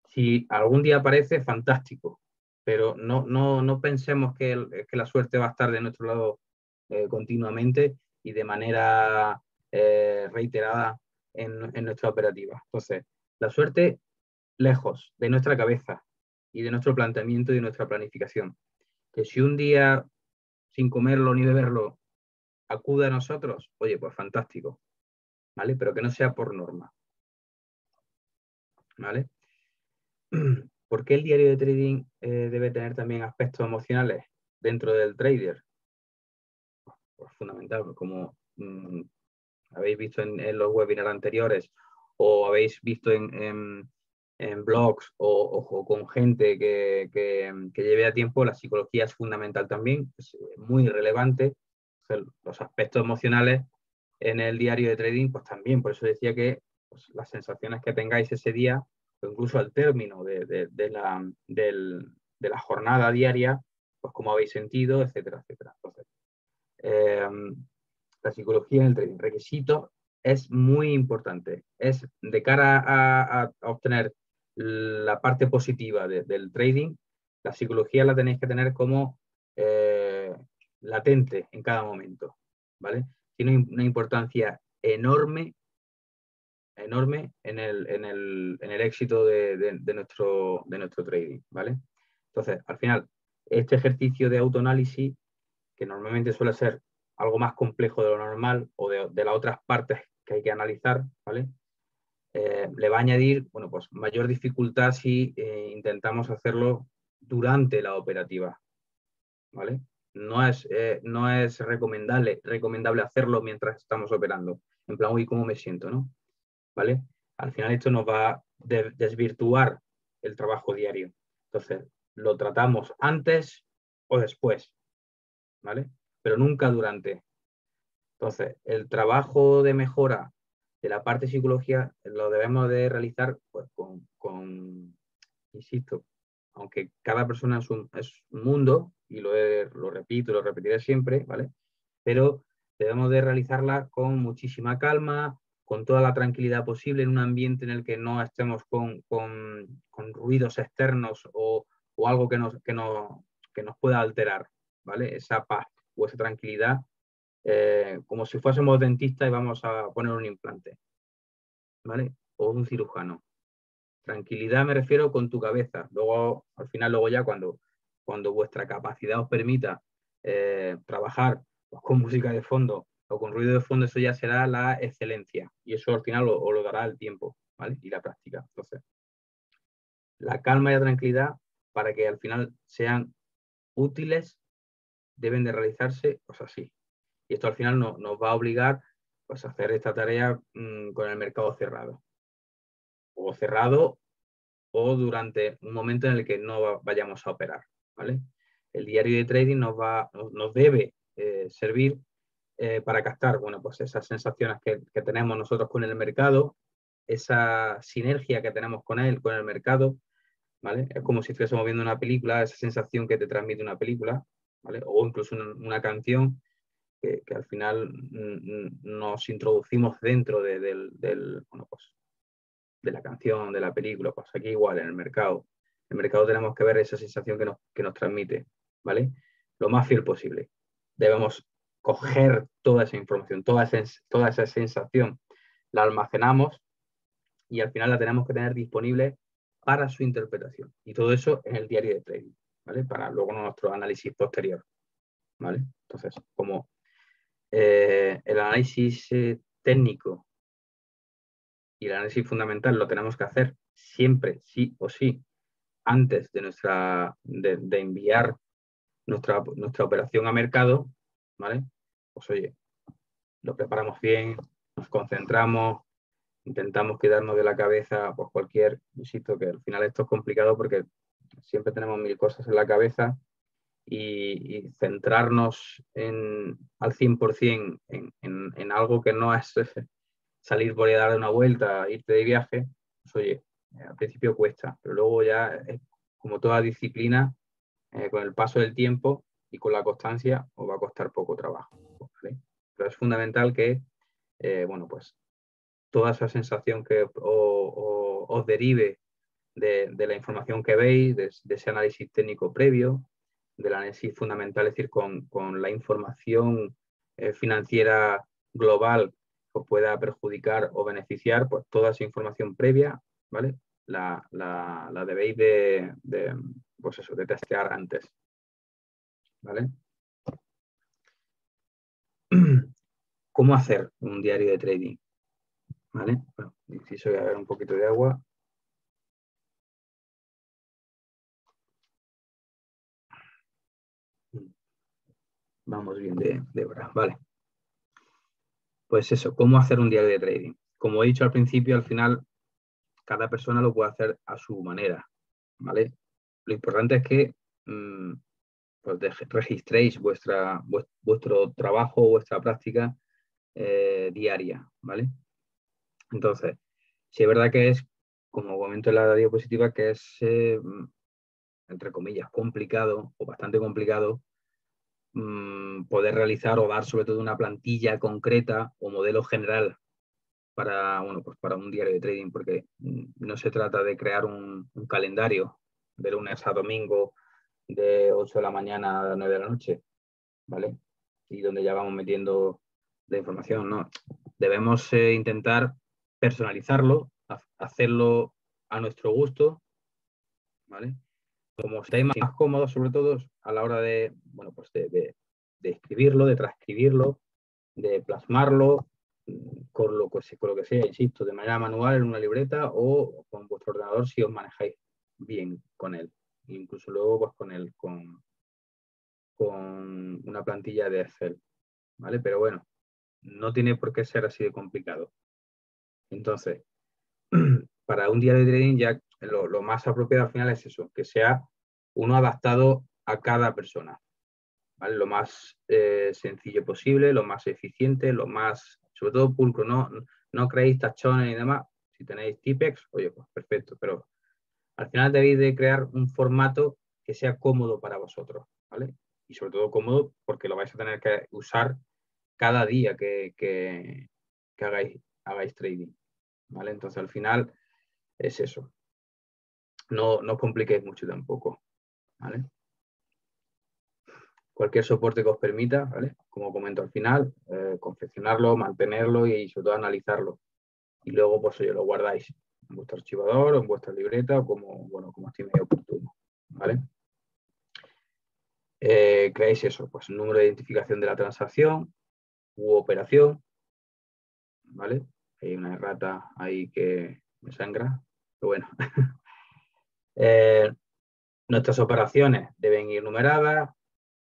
Si algún día aparece, fantástico, pero no pensemos que la suerte va a estar de nuestro lado continuamente y de manera reiterada en nuestra operativa. Entonces, la suerte lejos de nuestra cabeza y de nuestro planteamiento y de nuestra planificación. Que si un día, sin comerlo ni beberlo, acude a nosotros, oye, pues fantástico, ¿vale? Pero que no sea por norma, ¿vale? ¿Por qué el diario de trading debe tener también aspectos emocionales dentro del trader? Pues fundamental, como habéis visto en los webinars anteriores o habéis visto en blogs o con gente que lleve a tiempo, la psicología es fundamental también, es muy relevante. Los aspectos emocionales en el diario de trading, pues también, por eso decía que pues, las sensaciones que tengáis ese día, o incluso al término de la jornada diaria, pues cómo habéis sentido, etcétera, etcétera. Entonces, la psicología en el trading, requisito, es muy importante. Es de cara a obtener la parte positiva del trading, la psicología la tenéis que tener como latente en cada momento, ¿vale? Tiene una importancia enorme enorme en el éxito de nuestro trading, ¿vale? Entonces, al final, este ejercicio de autoanálisis, que normalmente suele ser algo más complejo de lo normal o de las otras partes que hay que analizar, ¿vale? Le va a añadir, bueno, pues mayor dificultad si intentamos hacerlo durante la operativa, ¿vale? No es recomendable hacerlo mientras estamos operando. En plan, uy, ¿cómo me siento, no? ¿Vale? Al final esto nos va a desvirtuar el trabajo diario. Entonces, lo tratamos antes o después, ¿vale? Pero nunca durante. Entonces, el trabajo de mejora de la parte de psicología lo debemos de realizar pues, insisto, aunque cada persona es un mundo, y lo repito, lo repetiré siempre, ¿vale? Pero debemos de realizarla con muchísima calma, con toda la tranquilidad posible, en un ambiente en el que no estemos con ruidos externos o algo que nos pueda alterar, ¿vale? Esa paz o esa tranquilidad, como si fuésemos dentistas y vamos a poner un implante, ¿vale? O un cirujano. Tranquilidad me refiero con tu cabeza. Luego, al final, luego ya cuando vuestra capacidad os permita trabajar pues, con música de fondo o con ruido de fondo, eso ya será la excelencia. Y eso al final os lo dará el tiempo, ¿vale? Y la práctica. Entonces, la calma y la tranquilidad, para que al final sean útiles, deben de realizarse pues así. Y esto al final nos va a obligar pues, a hacer esta tarea con el mercado cerrado. O cerrado o durante un momento en el que no vayamos a operar, ¿vale? El diario de trading nos debe servir para captar, bueno, pues esas sensaciones que tenemos nosotros con el mercado, esa sinergia que tenemos con él, con el mercado, ¿vale? Es como si estuviésemos viendo una película, esa sensación que te transmite una película, ¿vale? O incluso una canción que al final nos introducimos dentro bueno, pues, de la canción, de la película, pues aquí igual en el mercado. En el mercado tenemos que ver esa sensación que nos transmite, ¿vale? Lo más fiel posible. Debemos coger toda esa información, toda esa sensación, la almacenamos y al final la tenemos que tener disponible para su interpretación. Y todo eso en el diario de trading, ¿vale? Para luego nuestro análisis posterior, ¿vale? Entonces, como el análisis técnico y el análisis fundamental lo tenemos que hacer siempre, sí o sí, antes de enviar nuestra operación a mercado, ¿vale? Pues oye, lo preparamos bien, nos concentramos, intentamos quedarnos de la cabeza pues cualquier, insisto, que al final esto es complicado porque siempre tenemos mil cosas en la cabeza y centrarnos al 100% en algo que no es salir por ahí a dar una vuelta, irte de viaje, pues oye, al principio cuesta, pero luego ya es como toda disciplina, con el paso del tiempo y con la constancia os va a costar poco trabajo, ¿vale? Pero es fundamental que, bueno, pues toda esa sensación que os derive de la información que veis, de ese análisis técnico previo, del análisis fundamental, es decir, con la información financiera global que os pueda perjudicar o beneficiar, pues toda esa información previa, ¿vale? La debéis pues eso, de testear antes, ¿vale? ¿Cómo hacer un diario de trading? ¿Vale? Bueno, inciso, voy a ver un poquito de agua. Vamos bien de verdad, ¿vale? Pues eso, ¿cómo hacer un diario de trading? Como he dicho al principio, al final, cada persona lo puede hacer a su manera, ¿vale? Lo importante es que pues registréis vuestro trabajo, vuestra práctica diaria, ¿vale? Entonces, si es verdad que es, como comento en la diapositiva, que es, entre comillas, complicado o bastante complicado poder realizar o dar sobre todo una plantilla concreta o modelo general para, bueno, pues para un diario de trading, porque no se trata de crear un calendario de lunes a domingo de 8 de la mañana a 9 de la noche, ¿vale? Y donde ya vamos metiendo la información, ¿no? Debemos intentar personalizarlo, hacerlo a nuestro gusto, ¿vale? Como estáis más cómodos, sobre todo a la hora de, bueno, pues de escribirlo, de transcribirlo, de plasmarlo con lo que sea, insisto, de manera manual en una libreta o con vuestro ordenador si os manejáis bien con él. Incluso luego pues con una plantilla de Excel, ¿vale? Pero bueno, no tiene por qué ser así de complicado. Entonces, para un diario de trading ya lo más apropiado al final es eso, que sea uno adaptado a cada persona, ¿vale? Lo más sencillo posible, lo más eficiente, lo más, sobre todo pulcro, no creéis tachones y demás. Si tenéis Tipex, oye, pues perfecto, pero al final debéis de crear un formato que sea cómodo para vosotros, ¿vale? Y sobre todo cómodo porque lo vais a tener que usar cada día que hagáis trading, ¿vale? Entonces al final es eso. No os compliquéis mucho tampoco, ¿vale? Cualquier soporte que os permita, ¿vale? Como comento al final, confeccionarlo, mantenerlo y sobre todo analizarlo. Y luego, pues oye, lo guardáis en vuestro archivador o en vuestra libreta o como, bueno, como estiméis oportuno, ¿vale? Creáis eso, pues el número de identificación de la transacción u operación, ¿vale? Hay una errata ahí que me sangra, pero bueno. Nuestras operaciones deben ir numeradas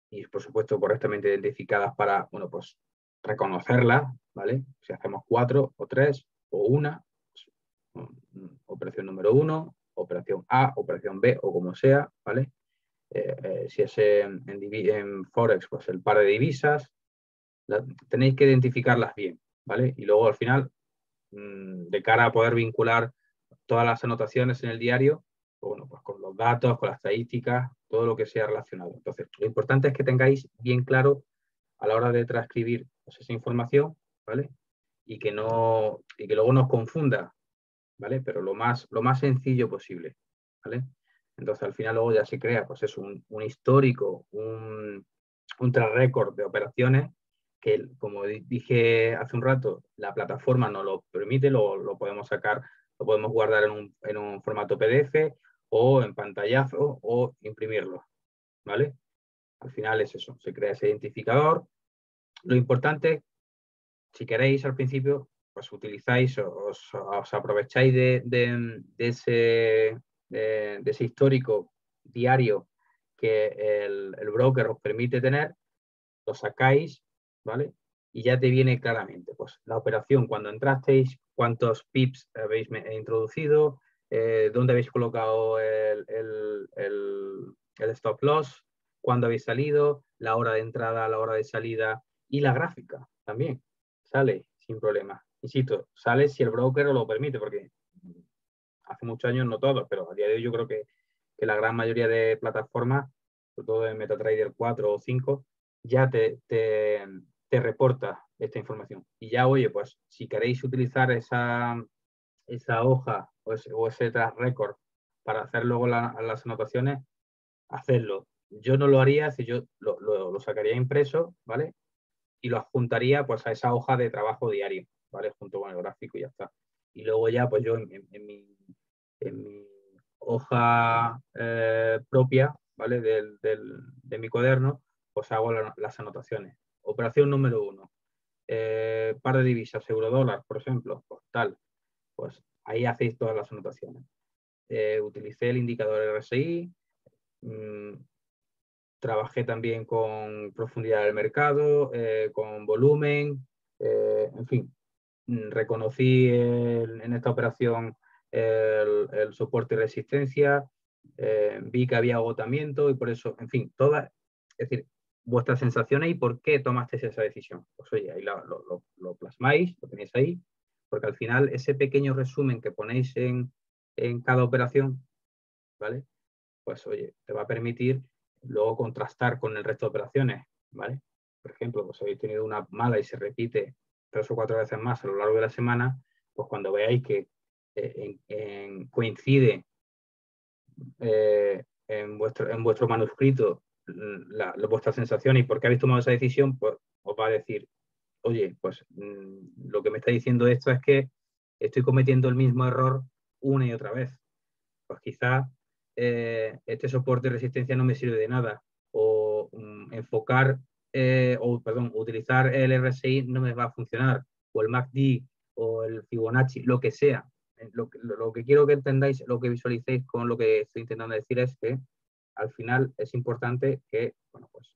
y, por supuesto, correctamente identificadas para, bueno, pues reconocerlas, ¿vale? Si hacemos 4 o 3 o una, pues, operación número 1, operación A, operación B o como sea, ¿vale? Si es en Forex, pues el par de divisas, tenéis que identificarlas bien, ¿vale? Y luego al final, de cara a poder vincular todas las anotaciones en el diario, bueno, pues con los datos, con las estadísticas, todo lo que sea relacionado. Entonces, lo importante es que tengáis bien claro a la hora de transcribir pues, esa información, ¿vale? Y que luego no os confunda, ¿vale? Pero lo más sencillo posible, ¿vale? Entonces, al final luego ya se crea, pues es un histórico, un track record de operaciones que, como dije hace un rato, la plataforma nos lo permite, lo podemos sacar, lo podemos guardar en un formato PDF o en pantallazo o imprimirlo, ¿vale? Al final es eso, se crea ese identificador. Lo importante, si queréis al principio, pues utilizáis, os aprovecháis de ese histórico diario que el broker os permite tener, lo sacáis, ¿vale? Y ya te viene claramente, pues la operación, cuando entrasteis, cuántos pips habéis introducido, dónde habéis colocado el stop loss, cuándo habéis salido, la hora de entrada, la hora de salida y la gráfica también. Sale sin problema. Insisto, sale si el broker lo permite, porque hace muchos años, no todos, pero a día de hoy yo creo que la gran mayoría de plataformas, sobre todo en MetaTrader 4 o 5, ya te reporta esta información. Y ya, oye, pues si queréis utilizar esa hoja o ese track record para hacer luego las anotaciones, hacedlo. Yo no lo haría si yo lo sacaría impreso, ¿vale? Y lo adjuntaría pues a esa hoja de trabajo diario, ¿vale? Junto con el gráfico y ya está. Y luego ya pues yo en mi hoja propia, ¿vale? De mi cuaderno, pues hago las anotaciones. Operación número 1. Par de divisas, euro-dólar, por ejemplo, pues tal. Pues ahí hacéis todas las anotaciones. Utilicé el indicador RSI, trabajé también con profundidad del mercado, con volumen, en fin, reconocí en esta operación el soporte y resistencia, vi que había agotamiento y por eso, en fin, es decir, vuestras sensaciones y por qué tomasteis esa decisión. Pues oye, ahí lo plasmáis, lo tenéis ahí, porque al final ese pequeño resumen que ponéis en cada operación, ¿vale? Pues oye, te va a permitir luego contrastar con el resto de operaciones, ¿vale? Por ejemplo, pues habéis tenido una mala y se repite 3 o 4 veces más a lo largo de la semana, pues cuando veáis que coincide en vuestro manuscrito vuestra sensación y por qué habéis tomado esa decisión, pues os va a decir, oye, pues lo que me está diciendo esto es que estoy cometiendo el mismo error una y otra vez. Pues quizás este soporte de resistencia no me sirve de nada, o utilizar el RSI no me va a funcionar, o el MACD, o el Fibonacci, lo que sea. Lo que quiero que entendáis, lo que visualicéis con lo que estoy intentando decir es que al final es importante que, bueno, pues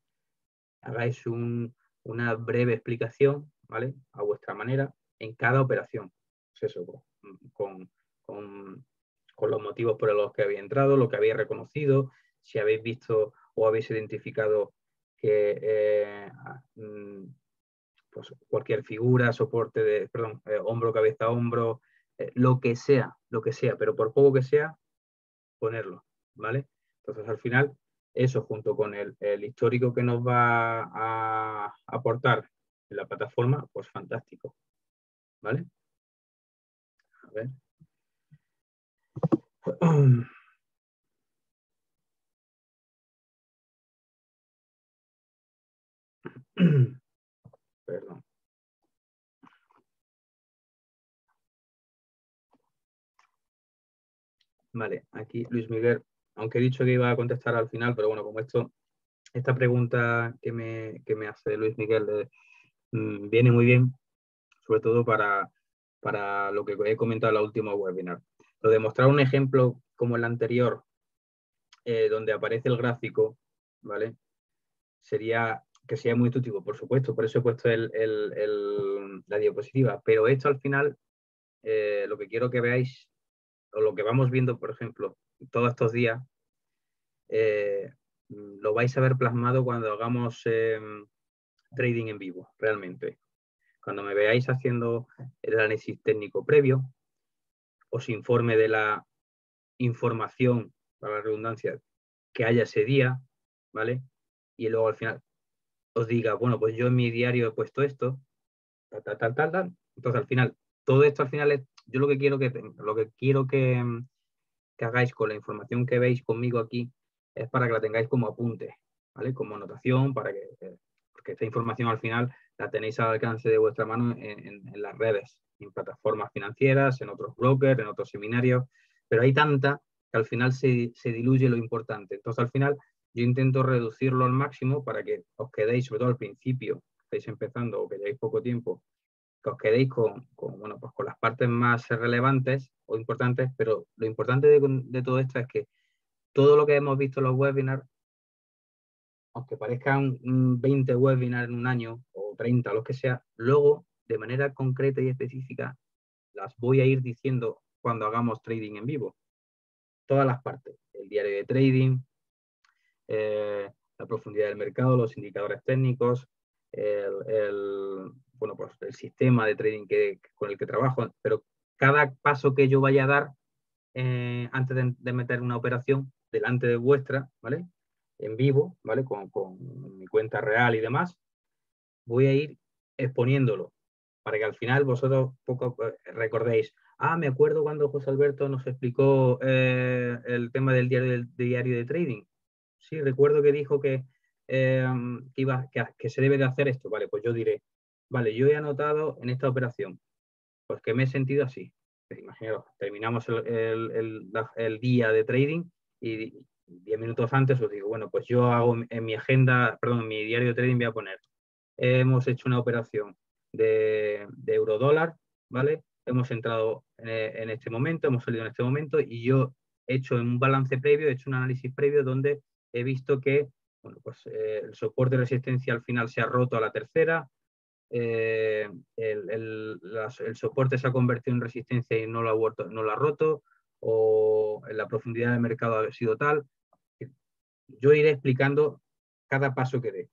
hagáis una breve explicación, ¿vale? A vuestra manera, en cada operación. Pues eso, con, con, con los motivos por los que habéis entrado, lo que habéis reconocido, si habéis visto o habéis identificado que pues cualquier figura, soporte de, perdón, hombro, cabeza, hombro, lo que sea, pero por poco que sea, ponerlo, ¿vale? Entonces, al final, eso junto con el histórico que nos va a aportar en la plataforma, pues fantástico, ¿vale? A ver. Perdón. Vale, aquí Luis Miguel, aunque he dicho que iba a contestar al final, pero bueno, como esta pregunta que me hace Luis Miguel viene muy bien, sobre todo para lo que he comentado en la última webinar. Lo de mostrar un ejemplo como el anterior, donde aparece el gráfico, ¿vale? Sería que sea muy intuitivo, por supuesto, por eso he puesto la diapositiva, pero esto al final, lo que quiero que veáis, o lo que vamos viendo, por ejemplo, todos estos días, lo vais a ver plasmado cuando hagamos trading en vivo, realmente. Cuando me veáis haciendo el análisis técnico previo, os informe de la información, para la redundancia, que haya ese día, ¿vale? Y luego al final os diga, bueno, pues yo en mi diario he puesto esto, tal. Entonces al final, todo esto al final es, yo lo que quiero que hagáis con la información que veis conmigo aquí es para que la tengáis como apunte, ¿vale? Como anotación, porque esta información al final la tenéis al alcance de vuestra mano en las redes, en plataformas financieras, en otros brokers, en otros seminarios, pero hay tanta que al final se diluye lo importante. Entonces al final yo intento reducirlo al máximo para que os quedéis, sobre todo al principio, estáis empezando o que lleváis poco tiempo, que os quedéis bueno, pues con las partes más relevantes o importantes, pero lo importante de todo esto es que todo lo que hemos visto en los webinars, aunque parezcan 20 webinars en un año o 30, los que sea, luego de manera concreta y específica las voy a ir diciendo cuando hagamos trading en vivo. Todas las partes, el diario de trading, la profundidad del mercado, los indicadores técnicos, bueno, pues el sistema de trading con el que trabajo, pero cada paso que yo vaya a dar antes de meter una operación delante de vuestra, ¿vale? En vivo, ¿vale? Con mi cuenta real y demás, voy a ir exponiéndolo para que al final vosotros recordéis, me acuerdo cuando José Alberto nos explicó el tema del diario de trading. Sí, recuerdo que dijo que se debe de hacer esto. Vale, pues yo diré, vale, yo he anotado en esta operación, pues que me he sentido así. Imaginaos, terminamos el día de trading y 10 minutos antes os digo, bueno, pues yo hago en mi agenda, perdón, en mi diario de trading voy a poner, hemos hecho una operación de euro-dólar, ¿vale? Hemos entrado en este momento, hemos salido en este momento y yo he hecho un balance previo, he hecho un análisis previo donde he visto que, bueno, pues el soporte de resistencia al final se ha roto a la tercera, el soporte se ha convertido en resistencia y no lo ha roto, o la profundidad del mercado ha sido tal. Yo iré explicando cada paso que dé.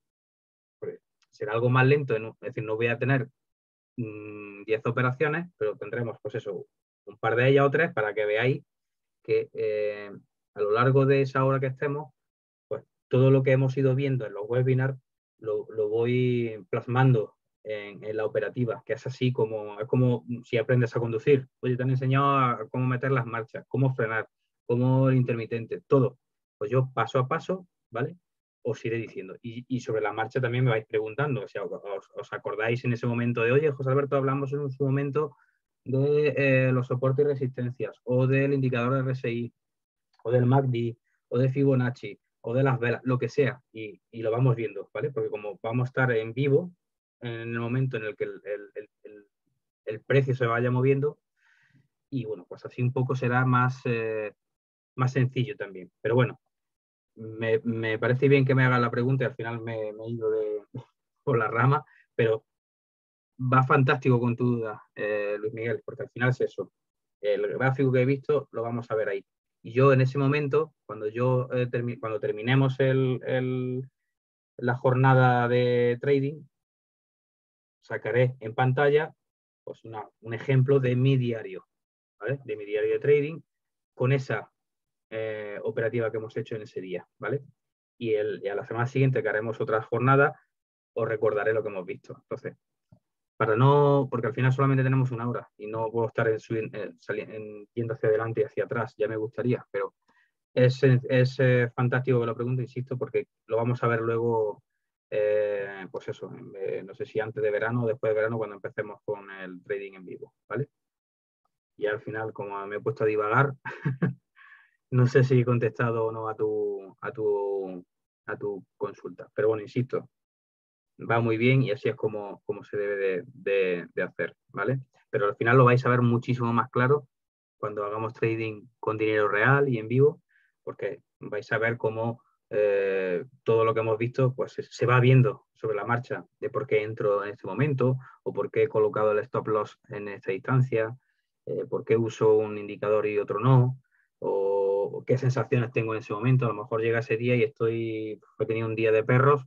Será algo más lento, es decir, no voy a tener 10 operaciones, pero tendremos, pues eso, un par de ellas o tres para que veáis que a lo largo de esa hora que estemos, pues todo lo que hemos ido viendo en los webinars lo voy plasmando en la operativa, que es así es como si aprendes a conducir. Oye, te han enseñado cómo meter las marchas, cómo frenar, cómo el intermitente, todo. Pues yo paso a paso, ¿vale? Os iré diciendo. Y sobre la marcha también me vais preguntando. O sea, os acordáis en ese momento de, oye, José Alberto, hablamos en su momento de los soportes y resistencias, o del indicador de RSI, o del MACD, o de Fibonacci, o de las velas, lo que sea, y lo vamos viendo, ¿vale? Porque como vamos a estar en vivo en el momento en el que el precio se vaya moviendo, y bueno, pues así un poco será más, más sencillo también. Pero bueno, me parece bien que me haga la pregunta y al final me he ido por la rama, pero va fantástico con tu duda, Luis Miguel, porque al final es eso. El gráfico que he visto lo vamos a ver ahí. Y yo en ese momento, cuando cuando terminemos la jornada de trading, sacaré en pantalla pues un ejemplo de mi diario, ¿vale? De mi diario de trading con esa operativa que hemos hecho en ese día, ¿vale? Y a la semana siguiente que haremos otra jornada, os recordaré lo que hemos visto. Entonces, porque al final solamente tenemos una hora y no puedo estar yendo hacia adelante y hacia atrás, ya me gustaría, pero es fantástico que lo pregunte, insisto, porque lo vamos a ver luego, pues eso, no sé si antes de verano o después de verano cuando empecemos con el trading en vivo, ¿vale? Y al final, como me he puesto a divagar, no sé si he contestado o no a tu consulta, pero bueno, insisto, va muy bien y así es como se debe de hacer, ¿vale? Pero al final lo vais a ver muchísimo más claro cuando hagamos trading con dinero real y en vivo, porque vais a ver cómo todo lo que hemos visto pues se va viendo sobre la marcha de por qué entro en este momento o por qué he colocado el stop loss en esta distancia, por qué uso un indicador y otro no, o qué sensaciones tengo en ese momento. A lo mejor llega ese día y he tenido un día de perros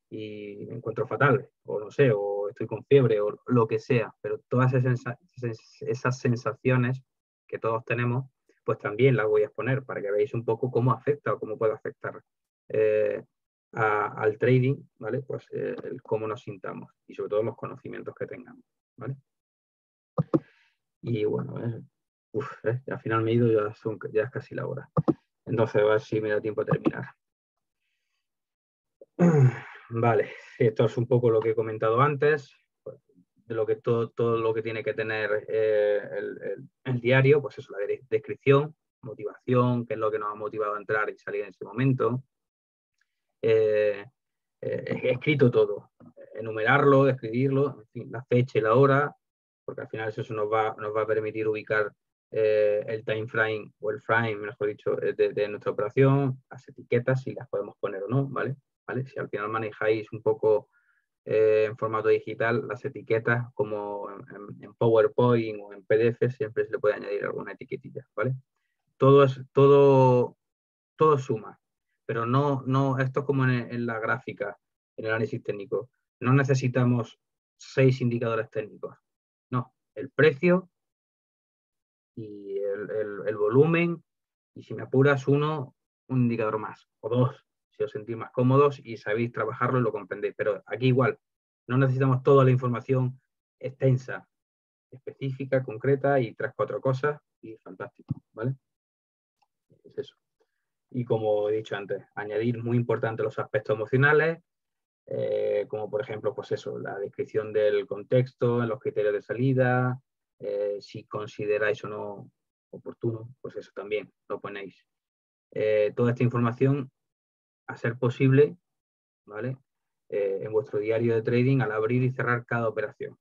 y me encuentro fatal, o no sé, o estoy con fiebre, o lo que sea, pero todas esas sensaciones que todos tenemos, pues también las voy a exponer para que veáis un poco cómo afecta o cómo puede afectar eh, al trading, ¿vale? Pues cómo nos sintamos y sobre todo los conocimientos que tengamos, ¿vale? Y bueno, al final me he ido, ya es casi la hora. Entonces, a ver si me da tiempo a terminar. Vale, esto es un poco lo que he comentado antes, de lo que todo lo que tiene que tener el diario, pues eso, la descripción, motivación, qué es lo que nos ha motivado a entrar y salir en ese momento. He escrito todo, enumerarlo, describirlo, en fin, la fecha y la hora, porque al final eso nos va a permitir ubicar el time frame o el frame, mejor dicho, de nuestra operación, las etiquetas, si las podemos poner o no, ¿vale? Si al final manejáis un poco en formato digital las etiquetas, como en PowerPoint o en PDF, siempre se le puede añadir alguna etiquetilla, ¿vale? Todo suma, pero no, esto es como en la gráfica, en el análisis técnico. No necesitamos 6 indicadores técnicos. No, el precio y el volumen, y si me apuras un indicador más, o dos, si os sentís más cómodos y sabéis trabajarlo y lo comprendéis. Pero aquí igual, no necesitamos toda la información extensa, específica, concreta y 3-4 cosas y fantástico, ¿vale? Es eso. Y como he dicho antes, añadir muy importante los aspectos emocionales, como por ejemplo, pues eso, la descripción del contexto, los criterios de salida, si consideráis o no oportuno, pues eso también lo ponéis. Toda esta información, a ser posible, ¿vale? En vuestro diario de trading al abrir y cerrar cada operación.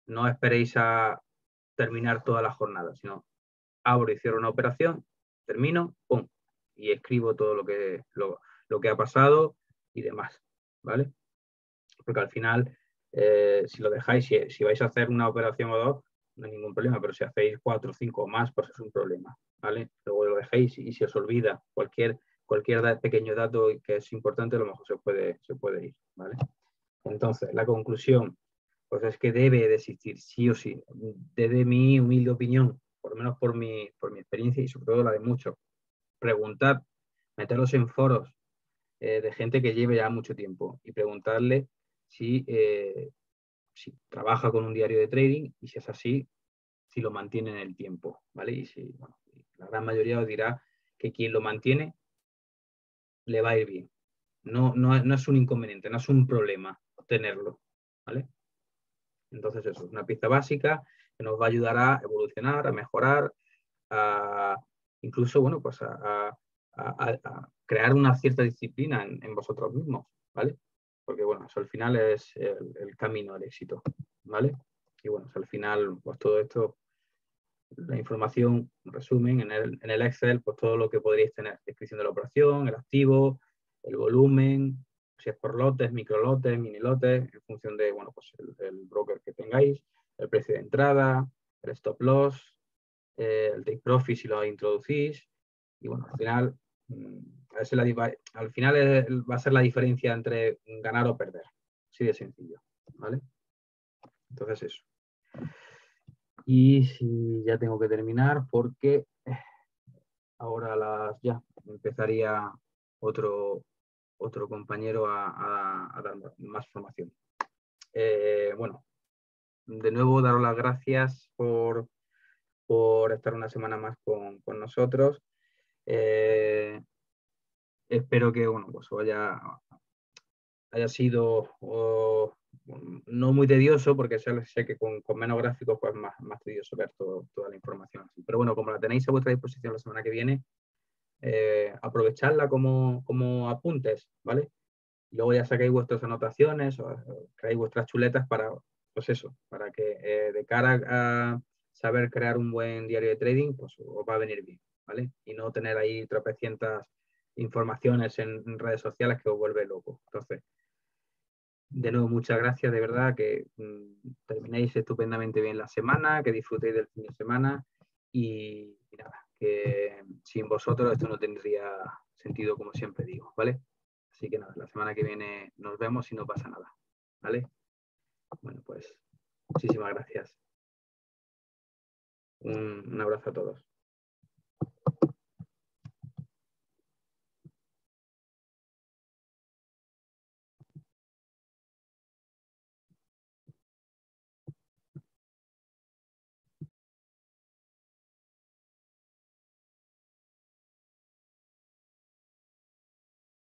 No esperéis a terminar toda la jornada, sino abro y cierro una operación, termino, ¡pum! Y escribo todo lo que ha pasado y demás, ¿vale? Porque al final, si lo dejáis, si vais a hacer una operación o dos, no hay ningún problema, pero si hacéis 4, 5 o más, pues es un problema, ¿vale? Luego lo dejáis y si os olvida cualquier pequeño dato que es importante, a lo mejor se puede ir, ¿vale? Entonces, la conclusión, pues es que debe de existir sí o sí, desde mi humilde opinión, por lo menos por mi experiencia y sobre todo la de muchos, preguntad, meteros en foros de gente que lleve ya mucho tiempo y preguntarle si trabaja con un diario de trading y si es así, si lo mantiene en el tiempo, ¿vale? Y si, bueno, la gran mayoría os dirá que quien lo mantiene le va a ir bien. No es un inconveniente, no es un problema tenerlo, ¿vale? Entonces eso es una pieza básica que nos va a ayudar a evolucionar, a mejorar, incluso, bueno, pues a crear una cierta disciplina en vosotros mismos, ¿vale? Porque, bueno, eso al final es el camino al éxito, ¿vale? Y, bueno, al final, pues todo esto, la información, en resumen, en el Excel, pues todo lo que podríais tener, descripción de la operación, el activo, el volumen, si es por lotes, microlotes, mini lotes, en función de, bueno, pues el broker que tengáis, el precio de entrada, el stop loss, el take profit si lo introducís, y bueno, al final, va a ser la diferencia entre ganar o perder, así de sencillo, ¿vale? Entonces eso. Y si ya tengo que terminar porque ahora ya empezaría otro compañero a dar más formación. Bueno, de nuevo daros las gracias por estar una semana más con nosotros. Espero que, bueno, pues haya sido no muy tedioso, porque sé que con menos gráficos pues más tedioso ver toda la información. Pero bueno, como la tenéis a vuestra disposición la semana que viene, aprovechadla como apuntes, ¿vale? Y luego ya sacáis vuestras anotaciones o creáis vuestras chuletas para, pues eso, para que de cara a saber crear un buen diario de trading, pues os va a venir bien, ¿vale? Y no tener ahí tropecientas informaciones en redes sociales que os vuelve loco. Entonces, de nuevo, muchas gracias, de verdad, que terminéis estupendamente bien la semana, que disfrutéis del fin de semana y nada, que sin vosotros esto no tendría sentido, como siempre digo, ¿vale? Así que nada, la semana que viene nos vemos y no pasa nada, ¿vale? Bueno, pues muchísimas gracias. Un abrazo a todos.